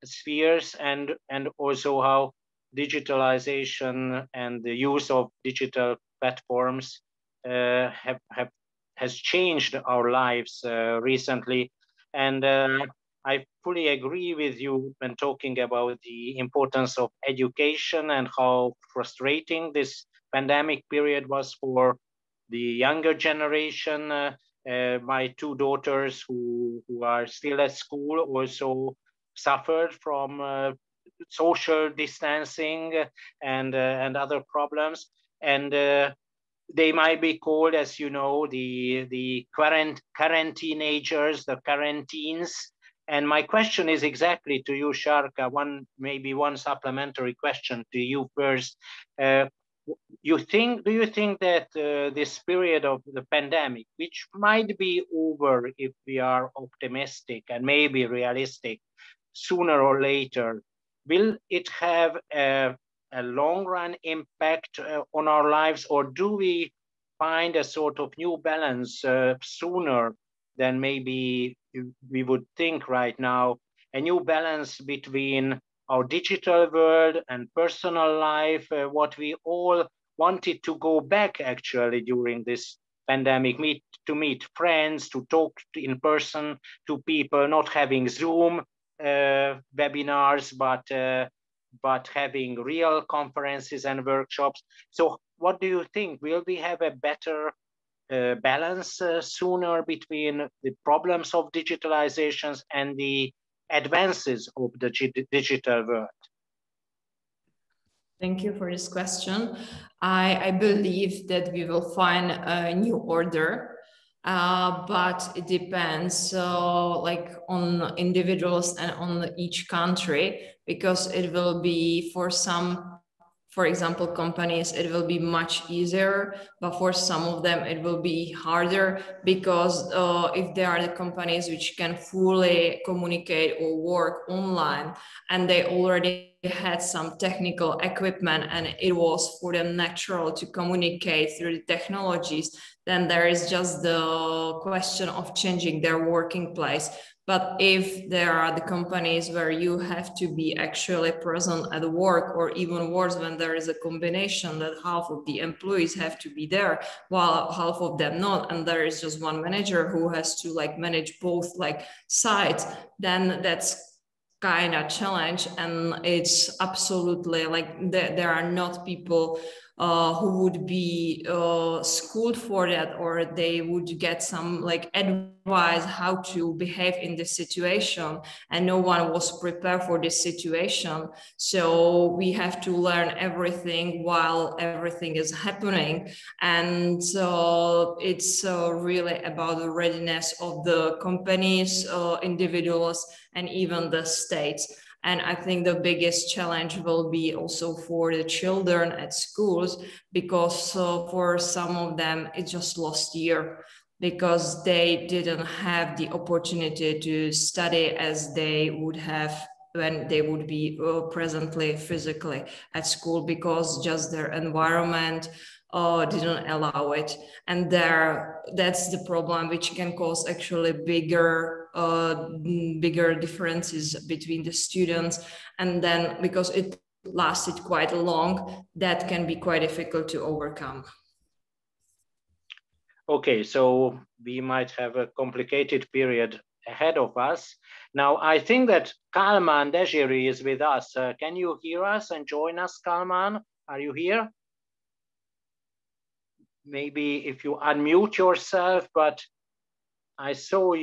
spheres, and also how digitalization and the use of digital platforms has changed our lives recently. And I fully agree with you when talking about the importance of education and how frustrating this pandemic period was for the younger generation. My two daughters who are still at school also suffered from social distancing and other problems. And they might be called, as you know, the quarantinagers, the quarantines. And my question is exactly to you, Sharka, maybe one supplementary question to you first. Do you think that this period of the pandemic, which might be over if we are optimistic and maybe realistic sooner or later, will it have a long-run impact on our lives, or do we find a sort of new balance sooner than maybe we would think right now, a new balance between our digital world and personal life, what we all wanted to go back actually during this pandemic, to meet friends, to talk in person to people, not having Zoom webinars, but having real conferences and workshops. So what do you think? Will we have a better balance sooner between the problems of digitalizations and the advances of the digital world? Thank you for this question. I believe that we will find a new order, but it depends on individuals and on each country, because it will be for some for example, companies, it will be much easier, but for some of them it will be harder, because if there are the companies which can fully communicate or work online, and they already had some technical equipment and it was for them natural to communicate through the technologies, then there is just the question of changing their working place. But if there are the companies where you have to be actually present at work, or even worse, when there is a combination that half of the employees have to be there while half of them not, and there is just one manager who has to like manage both like sides, then that's kind of challenge. And it's absolutely like there are not people who would be schooled for that, or they would get some like advice how to behave in this situation, and no one was prepared for this situation. So we have to learn everything while everything is happening. And so it's really about the readiness of the companies, individuals, and even the states. And I think the biggest challenge will be also for the children at schools, because for some of them, it's just lost year, because they didn't have the opportunity to study as they would have when they would be presently physically at school, because just their environment didn't allow it. And that's the problem, which can cause actually bigger differences between the students. And then because it lasted quite long, that can be quite difficult to overcome. Okay, so we might have a complicated period ahead of us. Now, I think that Kálmán Dezséri is with us. Can you hear us and join us, Kálmán? Are you here? Maybe if you unmute yourself, but I saw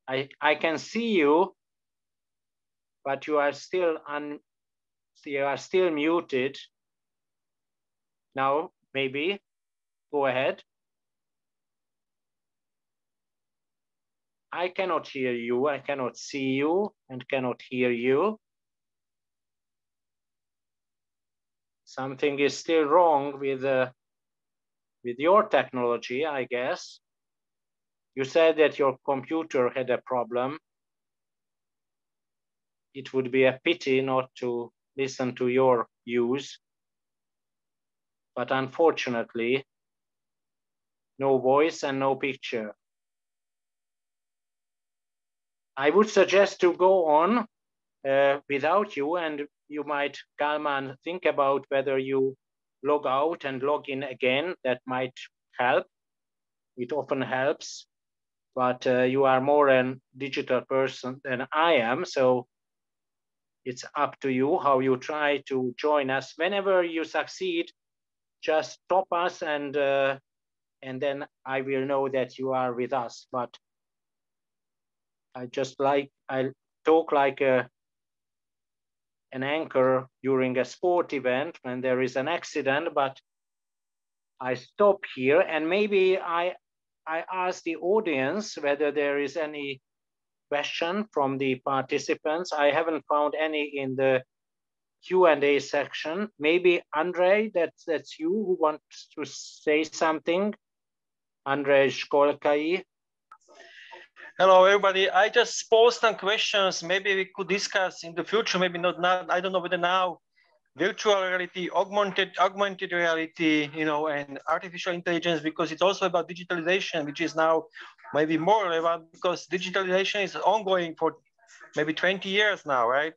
I can see you, but you are still muted. Now, maybe, go ahead. I cannot hear you, I cannot see you, and cannot hear you. Something is still wrong with your technology, I guess. You said that your computer had a problem. It would be a pity not to listen to your views. But unfortunately, no voice and no picture. I would suggest to go on without you, and you might, Kálmán, think about whether you log out and log in again. That might help. It often helps, but you are more a digital person than I am, so it's up to you how you try to join us. Whenever you succeed, just stop us, and then I will know that you are with us. But I talk like an anchor during a sport event when there is an accident, but I stop here, and maybe I ask the audience whether there is any question from the participants. I haven't found any in the Q&A section. Maybe Andrei, that's you who wants to say something. Andrei Shkolkai. Hello, everybody. I just posed some questions. Maybe we could discuss in the future, maybe not now. I don't know whether now, virtual reality, augmented reality, and artificial intelligence, because it's also about digitalization, which is now maybe more relevant because digitalization is ongoing for maybe 20 years now, right?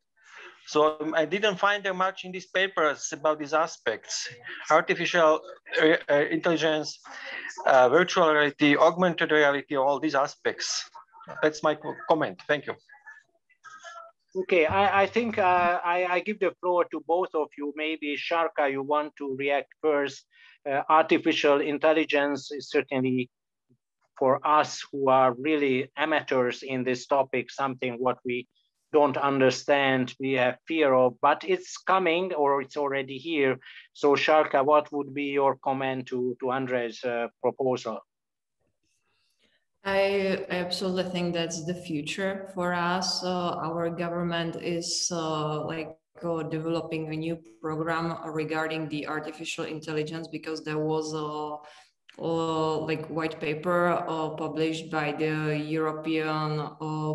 So I didn't find there much in these papers about these aspects: artificial intelligence, virtual reality, augmented reality, all these aspects. That's my comment. Thank you. Okay, I think I give the floor to both of you. Maybe Sharka, you want to react first. Artificial intelligence is certainly, for us who are really amateurs in this topic, something what we don't understand, we have fear of, but it's coming, or it's already here. So Sharka, what would be your comment to Andrei's proposal? I absolutely think that's the future for us. Our government is like developing a new program regarding the artificial intelligence, because there was a like white paper published by the European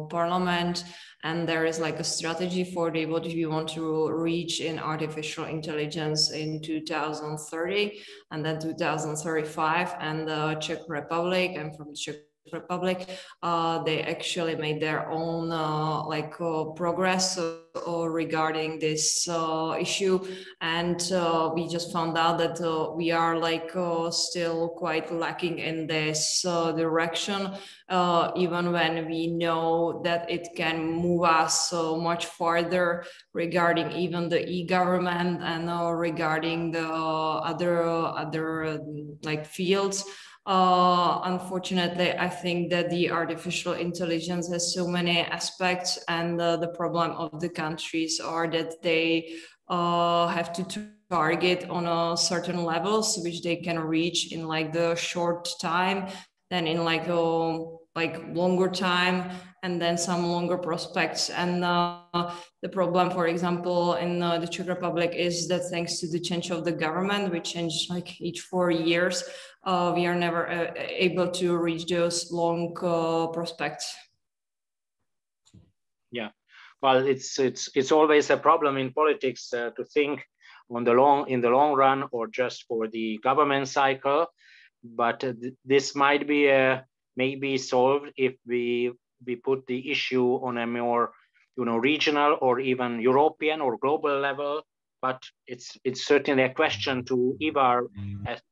Parliament, and there is like a strategy for what we want to reach in artificial intelligence in 2030 and then 2035. And the Czech Republic, I'm from the Czech Republic, they actually made their own progress regarding this issue, and we just found out that we are still quite lacking in this direction, even when we know that it can move us so much farther regarding even the e-government and regarding the other fields. Unfortunately, I think that the artificial intelligence has so many aspects, and the problem of the countries are that they have to target on a certain levels which they can reach in the short time, then in longer time, and then some longer prospects. And the problem, for example, in the Czech Republic is that thanks to the change of the government, which changes each 4 years, we are never able to reach those long prospects. Yeah, well, it's always a problem in politics to think in the long run or just for the government cycle. But this might be maybe solved if we put the issue on a more regional or even European or global level. But it's certainly a question to Ivar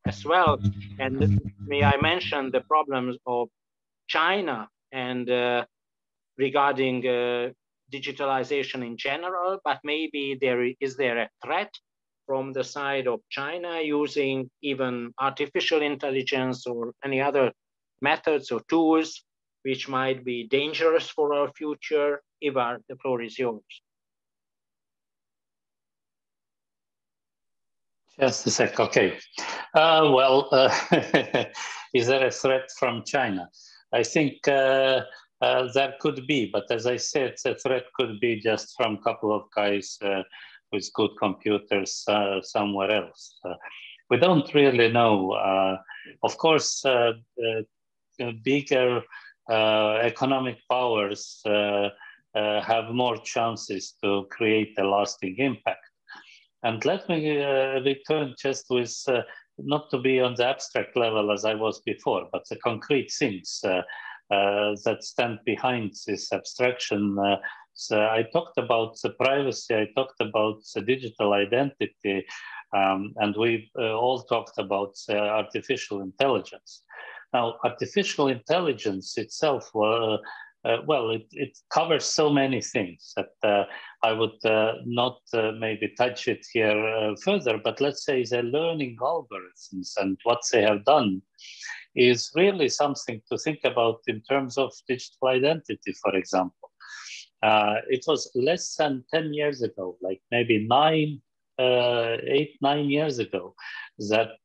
as well. And may I mention the problems of China and regarding digitalization in general, but maybe is there a threat from the side of China using even artificial intelligence or any other methods or tools which might be dangerous for our future? Ivar, the floor is yours. Just a sec, okay. Is there a threat from China? I think there could be, but as I said, the threat could be just from a couple of guys with good computers somewhere else. We don't really know. Of course, bigger economic powers have more chances to create a lasting impact. And let me return just with, not to be on the abstract level as I was before, but the concrete things that stand behind this abstraction. So I talked about the privacy, I talked about the digital identity, and we all talked about artificial intelligence. Now, artificial intelligence itself, it covers so many things that I would not maybe touch it here further, but let's say the learning algorithms and what they have done is really something to think about in terms of digital identity, for example. It was less than 10 years ago, like maybe 8, 9 years ago, that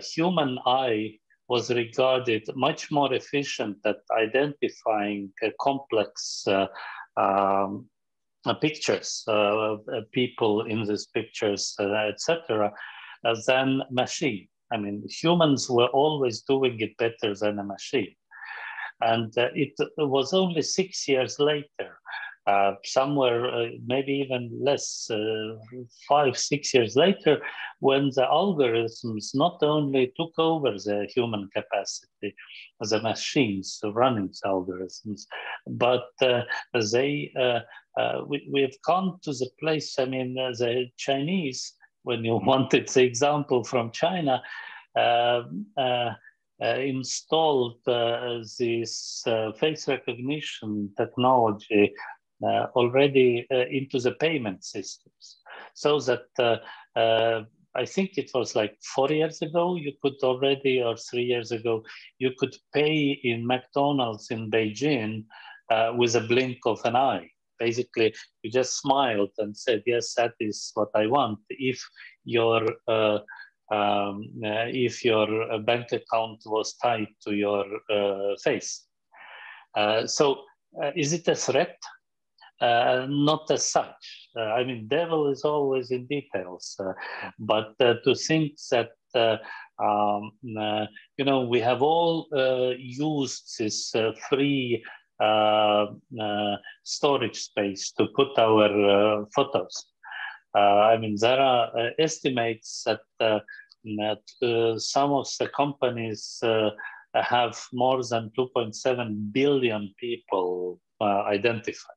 human eye was regarded much more efficient at identifying complex pictures, people in these pictures, etc., than machine. I mean, humans were always doing it better than a machine. And it was only 6 years later, somewhere maybe even less, 5, 6 years later, when the algorithms not only took over the human capacity, the machines running the algorithms, but we've come to the place, I mean, the Chinese, when you wanted the example from China, installed this face recognition technology already into the payment systems. So that I think it was like 4 years ago, you could already, or 3 years ago, you could pay in McDonald's in Beijing with a blink of an eye. Basically, you just smiled and said, yes, that is what I want. If your bank account was tied to your face. So is it a threat? not as such. I mean, devil is always in details, but to think that you know, we have all used this free storage space to put our photos. I mean, there are estimates that some of the companies have more than 2.7 billion people identified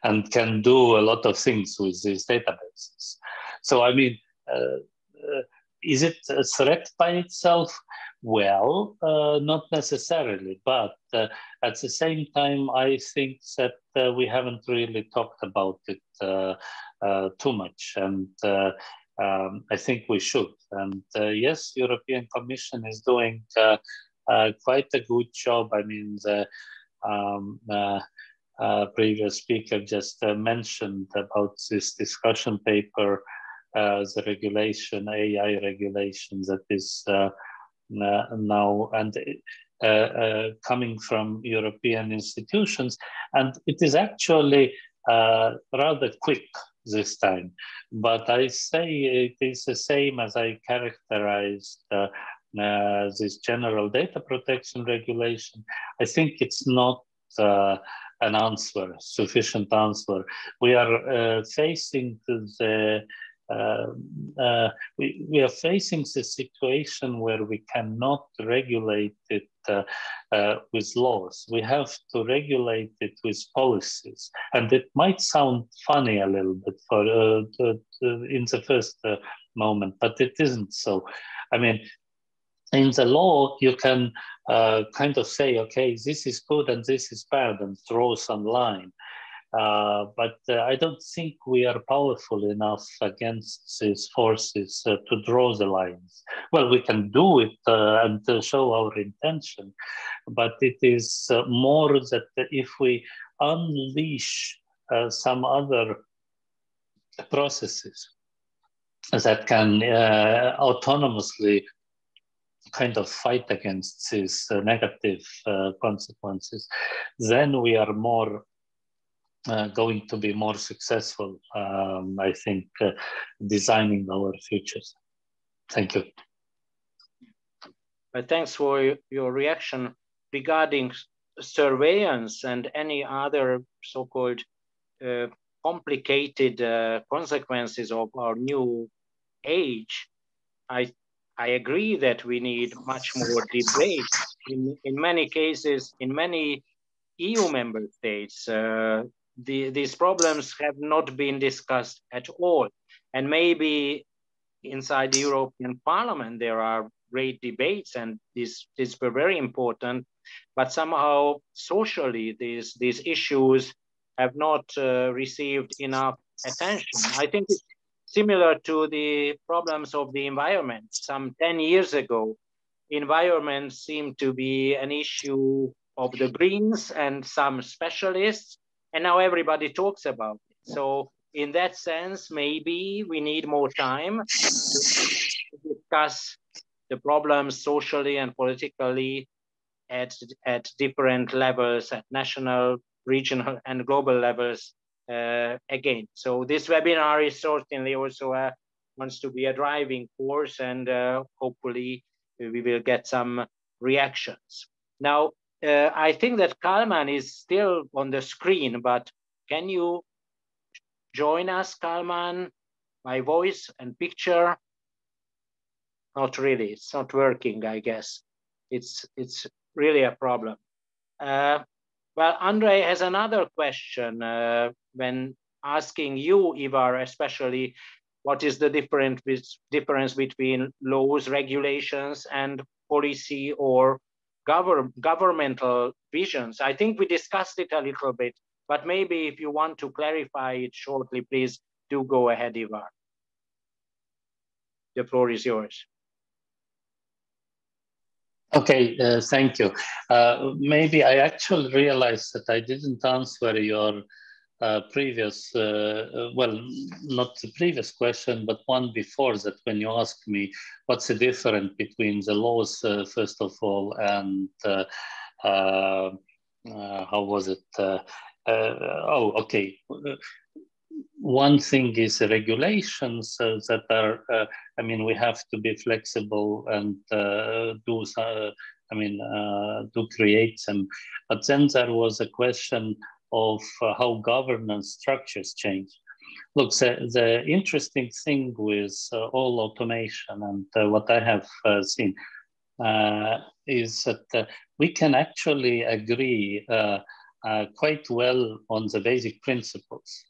and can do a lot of things with these databases. So, I mean, is it a threat by itself? Well, not necessarily, but at the same time, I think that we haven't really talked about it too much, and I think we should. And yes, European Commission is doing quite a good job. I mean, the previous speaker just mentioned about this discussion paper, the regulation, AI regulation that is now and coming from European institutions. And it is actually rather quick this time. But I say it is the same as I characterized this general data protection regulation. I think it's not an answer, sufficient answer. We are facing the we are facing the situation where we cannot regulate it with laws. We have to regulate it with policies, and it might sound funny a little bit for in the first moment, but it isn't so. I mean, in the law, you can kind of say, okay, this is good and this is bad, and draw some line. But I don't think we are powerful enough against these forces to draw the lines. Well, we can do it and show our intention, but it is more that if we unleash some other processes that can autonomously kind of fight against these negative consequences, then we are more going to be more successful, I think, designing our futures. Thank you. Thanks for your reaction regarding surveillance and any other so-called complicated consequences of our new age. I agree that we need much more debate. In many cases, in many EU member states, these problems have not been discussed at all. And maybe inside the European Parliament, there are great debates, and these were very important, but somehow socially, these issues have not received enough attention. I think it's similar to the problems of the environment. Some 10 years ago, environment seemed to be an issue of the Greens and some specialists, and now everybody talks about it. So in that sense, maybe we need more time to discuss the problems socially and politically at different levels, at national, regional, and global levels again. So this webinar is certainly also wants to be a driving force, and hopefully we will get some reactions. Now, I think that Kálmán is still on the screen, but can you join us, Kálmán, by voice and picture? Not really, it's not working, I guess. It's really a problem. Well, Andre has another question when asking you, Ivar, especially, what is the difference between laws, regulations, and policy or governmental visions? I think we discussed it a little bit, but maybe if you want to clarify it shortly, please do go ahead, Ivar. The floor is yours. Okay, thank you. Maybe I actually realized that I didn't answer your previous, well, not the previous question, but one before that, when you asked me what's the difference between the laws, first of all, and how was it, Okay. One thing is regulations that are, I mean, we have to be flexible and to create them. But then there was a question of how governance structures change. Look, the interesting thing with all automation and what I have seen is that we can actually agree quite well on the basic principles.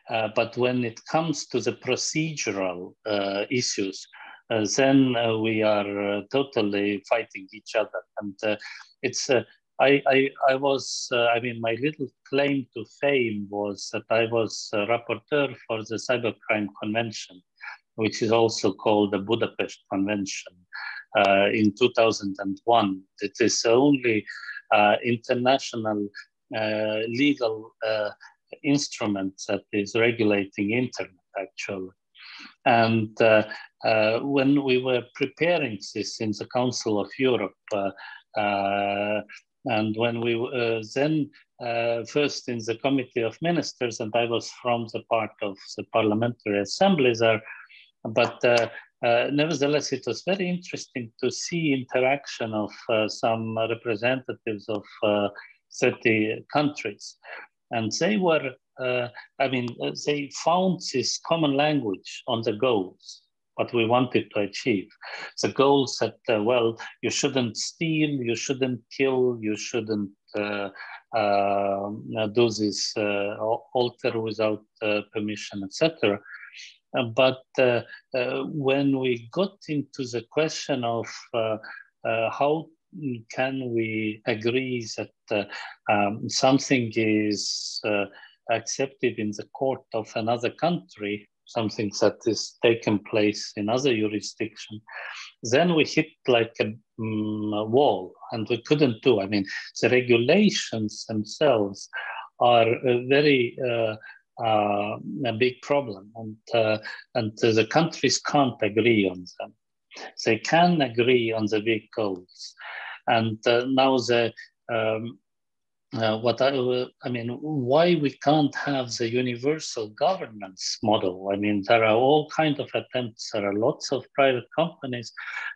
But when it comes to the procedural issues, then we are totally fighting each other. And I was, I mean, my little claim to fame was that I was a rapporteur for the Cybercrime Convention, which is also called the Budapest Convention in 2001. It is the only international legal instrument that is regulating internet, actually. And when we were preparing this in the Council of Europe, and when we then first in the Committee of Ministers, and I was from the part of the Parliamentary Assembly there, but nevertheless, it was very interesting to see interaction of some representatives of 30 countries. And they were, I mean, they found this common language on the goals, what we wanted to achieve. The goals that, well, you shouldn't steal, you shouldn't kill, you shouldn't do this alter without permission, etc. But when we got into the question of how can we agree that something is accepted in the court of another country, something that is taken place in other jurisdiction, then we hit like a wall and we couldn't do. I mean, the regulations themselves are a very a big problem, and the countries can't agree on them. They can agree on the big goals. And now the I mean, why we can't have the universal governance model? I mean, there are all kinds of attempts. There are lots of private companies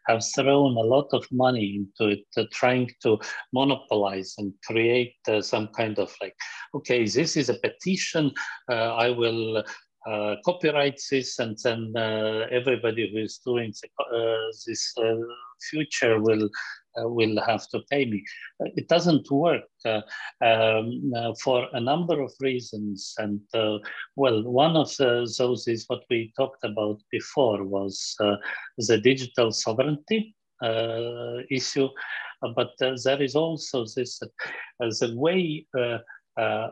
have thrown a lot of money into it, trying to monopolize and create some kind of like, okay, this is a petition, I will copyright this, and then everybody who is doing this future will have to pay me. It doesn't work for a number of reasons. And well, one of those is what we talked about before, was the digital sovereignty issue. But there is also this, the way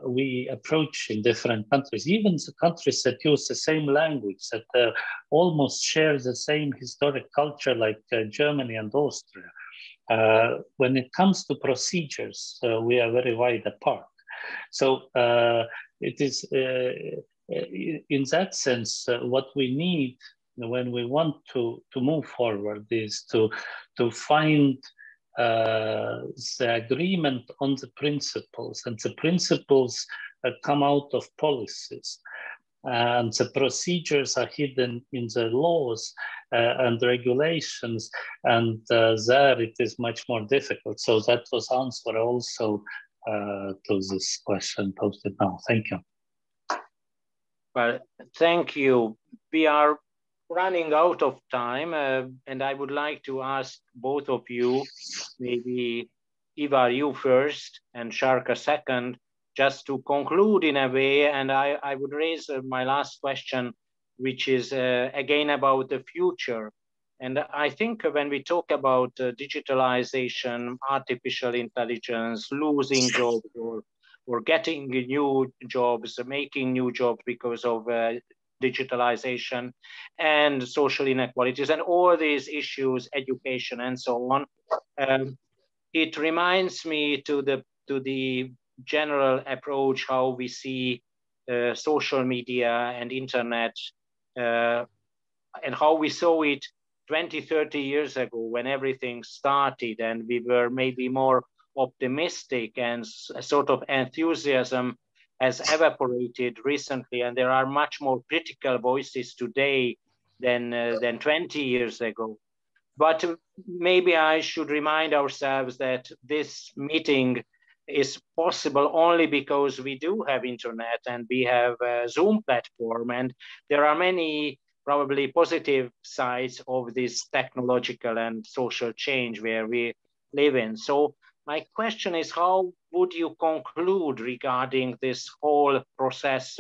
we approach in different countries, even the countries that use the same language, that almost share the same historic culture, like Germany and Austria. When it comes to procedures, we are very wide apart. So it is, in that sense, what we need when we want to move forward is to find the agreement on the principles, and the principles come out of policies. And the procedures are hidden in the laws and regulations, and there it is much more difficult. So that was answer also to this question posted now. Thank you. Well, thank you. We are running out of time, and I would like to ask both of you, maybe Ivar, you first, and Sharka second, just to conclude in a way. And I would raise my last question, which is again about the future. And I think when we talk about digitalization, artificial intelligence, losing jobs or getting new jobs, making new jobs because of digitalization and social inequalities and all these issues, education and so on, it reminds me to the general approach how we see social media and internet and how we saw it 20, 30 years ago when everything started, and we were maybe more optimistic, and a sort of enthusiasm has evaporated recently, and there are much more critical voices today than 20 years ago. But maybe I should remind ourselves that this meeting is possible only because we do have internet and we have a Zoom platform, and there are many probably positive sides of this technological and social change where we live in. So my question is, how would you conclude regarding this whole process,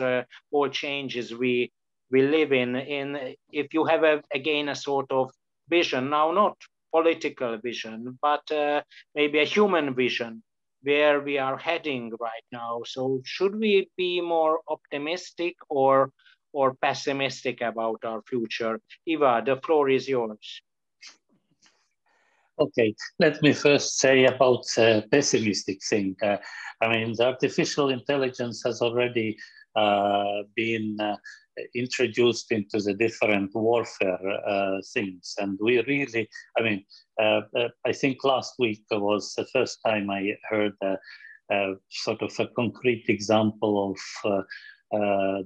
all changes we live in if you have again a sort of vision, now not political vision, but maybe a human vision, where we are heading right now. So should we be more optimistic or pessimistic about our future? Ivar, the floor is yours. Okay, let me first say about pessimistic thing. I mean, the artificial intelligence has already been introduced into the different warfare things. And we really, I mean, I think last week was the first time I heard sort of a concrete example of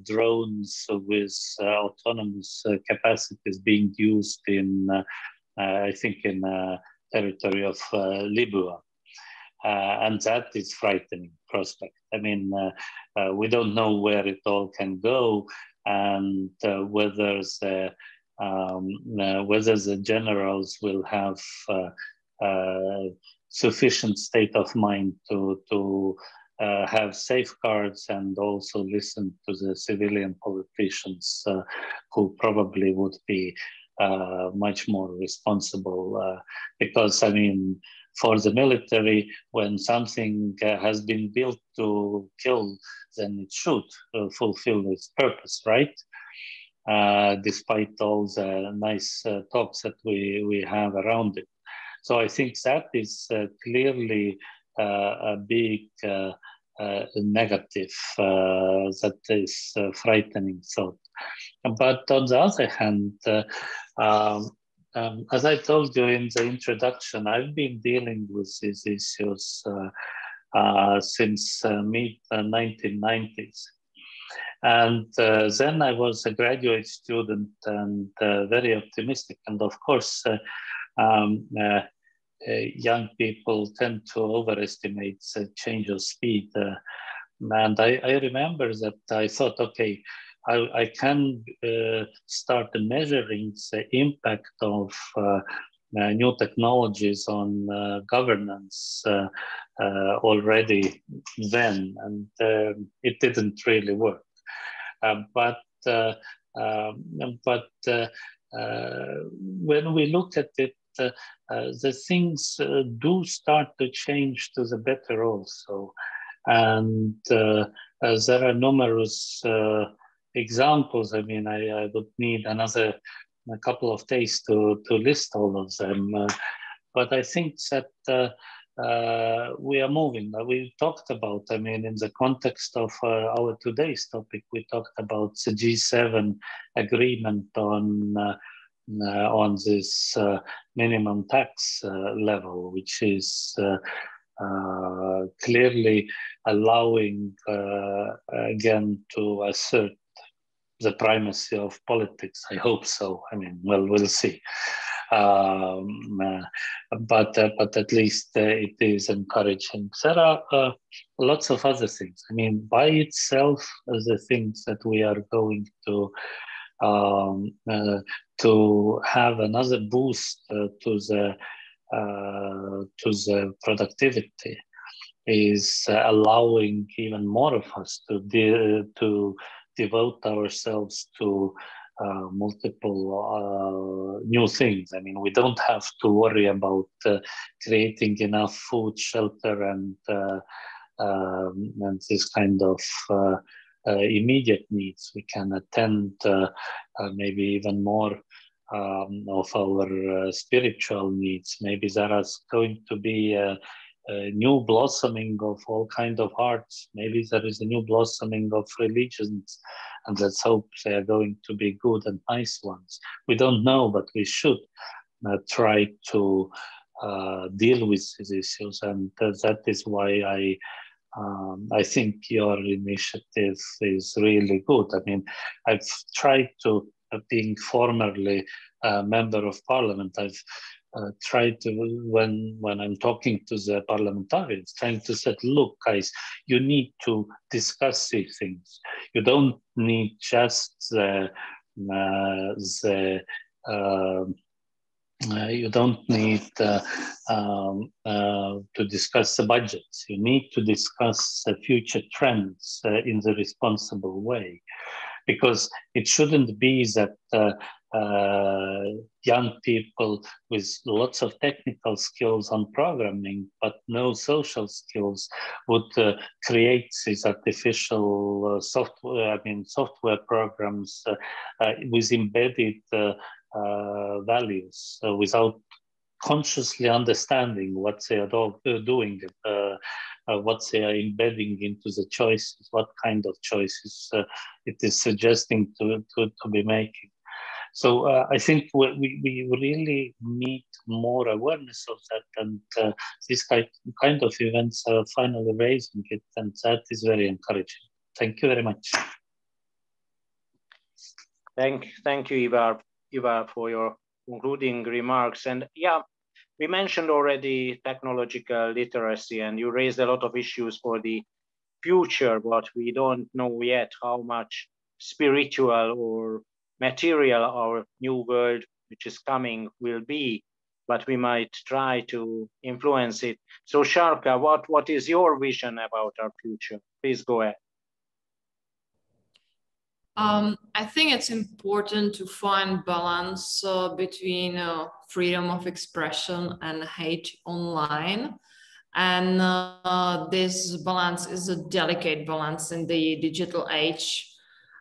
drones with autonomous capacities being used in, I think, in territory of Libya. And that is frightening prospect. I mean, we don't know where it all can go, and whether the generals will have sufficient state of mind to have safeguards and also listen to the civilian politicians who probably would be much more responsible. Because, I mean, for the military, when something has been built to kill, then it should fulfill its purpose, right? Despite all the nice talks that we have around it. So I think that is clearly a big negative that is frightening thought. But on the other hand, as I told you in the introduction, I've been dealing with these issues since mid-1990s. And then I was a graduate student and very optimistic. And of course, young people tend to overestimate the change of speed. And I remember that I thought, okay, I can start measuring the impact of new technologies on governance already then, and it didn't really work. But when we look at it, the things do start to change to the better also. And there are numerous examples. I mean, I would need a couple of days to list all of them. But I think that we are moving. We talked about, I mean, in the context of our today's topic, we talked about the G7 agreement on this minimum tax level, which is clearly allowing again to assert the primacy of politics. I hope so. I mean, well, we'll see. But at least it is encouraging. There are lots of other things. I mean, by itself, the things that we are going to have another boost to the productivity is allowing even more of us to devote ourselves to multiple new things. I mean, we don't have to worry about creating enough food, shelter, and this kind of immediate needs. We can attend maybe even more of our spiritual needs. Maybe there is going to be a new blossoming of all kinds of arts. Maybe there is a new blossoming of religions, and let's hope they are going to be good and nice ones. We don't know, but we should try to deal with these issues, and that is why I think your initiative is really good. I mean, I've tried to, being formerly a member of parliament, I've tried to, when I'm talking to the parliamentarians, trying to say, look, guys, you need to discuss these things. You don't need just you don't need to discuss the budgets. You need to discuss the future trends in the responsible way, because it shouldn't be that young people with lots of technical skills on programming but no social skills would create these artificial software programs with embedded values without consciously understanding what they are doing, what they are embedding into the choices, what kind of choices it is suggesting to be making. So I think we really need more awareness of that, and this kind of events are finally raising it, and that is very encouraging. Thank you very much. Thank you, Ivar, for your concluding remarks. And yeah, we mentioned already technological literacy, and you raised a lot of issues for the future, but we don't know yet how much spiritual or material our new world, which is coming, will be, but we might try to influence it. So Sharka, what is your vision about our future? Please go ahead. I think it's important to find balance between freedom of expression and hate online. And this balance is a delicate balance in the digital age.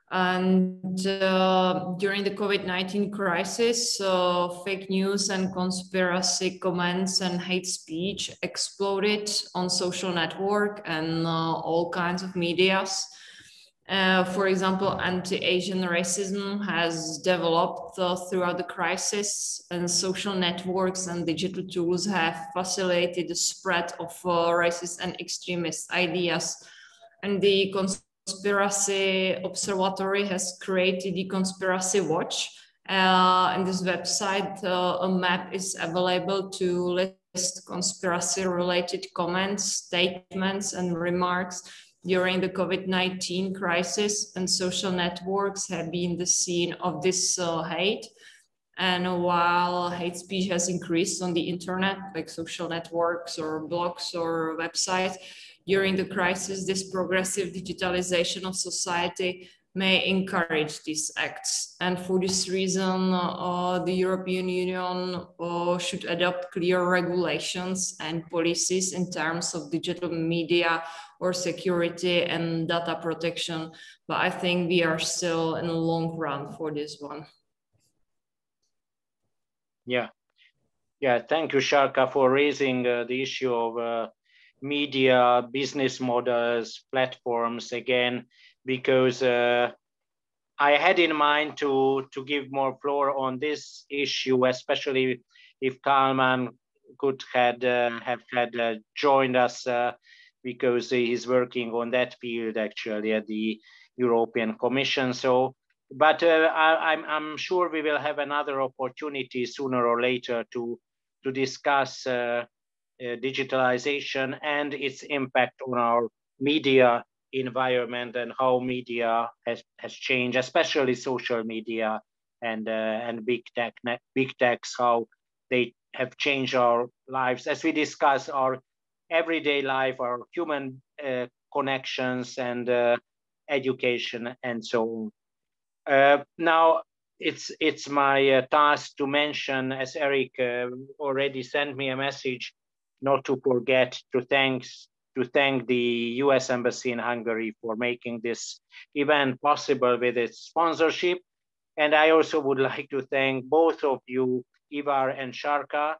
And during the COVID-19 crisis, fake news and conspiracy comments and hate speech exploded on social network and all kinds of medias. For example, anti-Asian racism has developed throughout the crisis, and social networks and digital tools have facilitated the spread of racist and extremist ideas. And the Conspiracy Observatory has created the Conspiracy Watch. In this website, a map is available to list conspiracy-related comments, statements, and remarks during the COVID-19 crisis, and social networks have been the scene of this hate. And while hate speech has increased on the internet, like social networks or blogs or websites, during the crisis, this progressive digitalization of society may encourage these acts. And for this reason, the European Union should adopt clear regulations and policies in terms of digital media or security and data protection. But I think we are still in a long run for this one. Yeah, thank you, Sharka, for raising the issue of media, business models, platforms again, because I had in mind to give more floor on this issue, especially if Kálmán could have joined us because he's working on that field actually at the European Commission. So, but I'm sure we will have another opportunity sooner or later to discuss digitalization and its impact on our media environment and how media has changed, especially social media and big techs, how they have changed our lives as we discuss our everyday life, our human connections and education and so on. Now it's my task to mention, as Eric already sent me a message, not to forget to thank the US Embassy in Hungary for making this event possible with its sponsorship. And I also would like to thank both of you, Ivar and Šárka,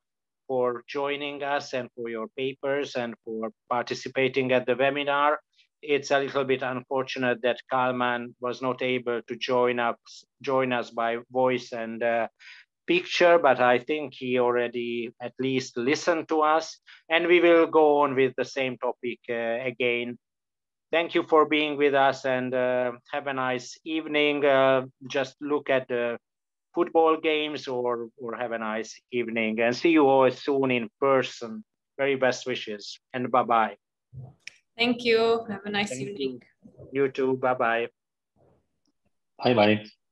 for joining us and for your papers and for participating at the webinar. It's a little bit unfortunate that Kálmán was not able to join us by voice and picture, but I think he already at least listened to us, and we will go on with the same topic again. Thank you for being with us, and have a nice evening. Just look at the football games or have a nice evening, and see you all soon in person. Very best wishes, and bye-bye. Thank you. Have a nice evening. You too. Bye-bye. Bye-bye.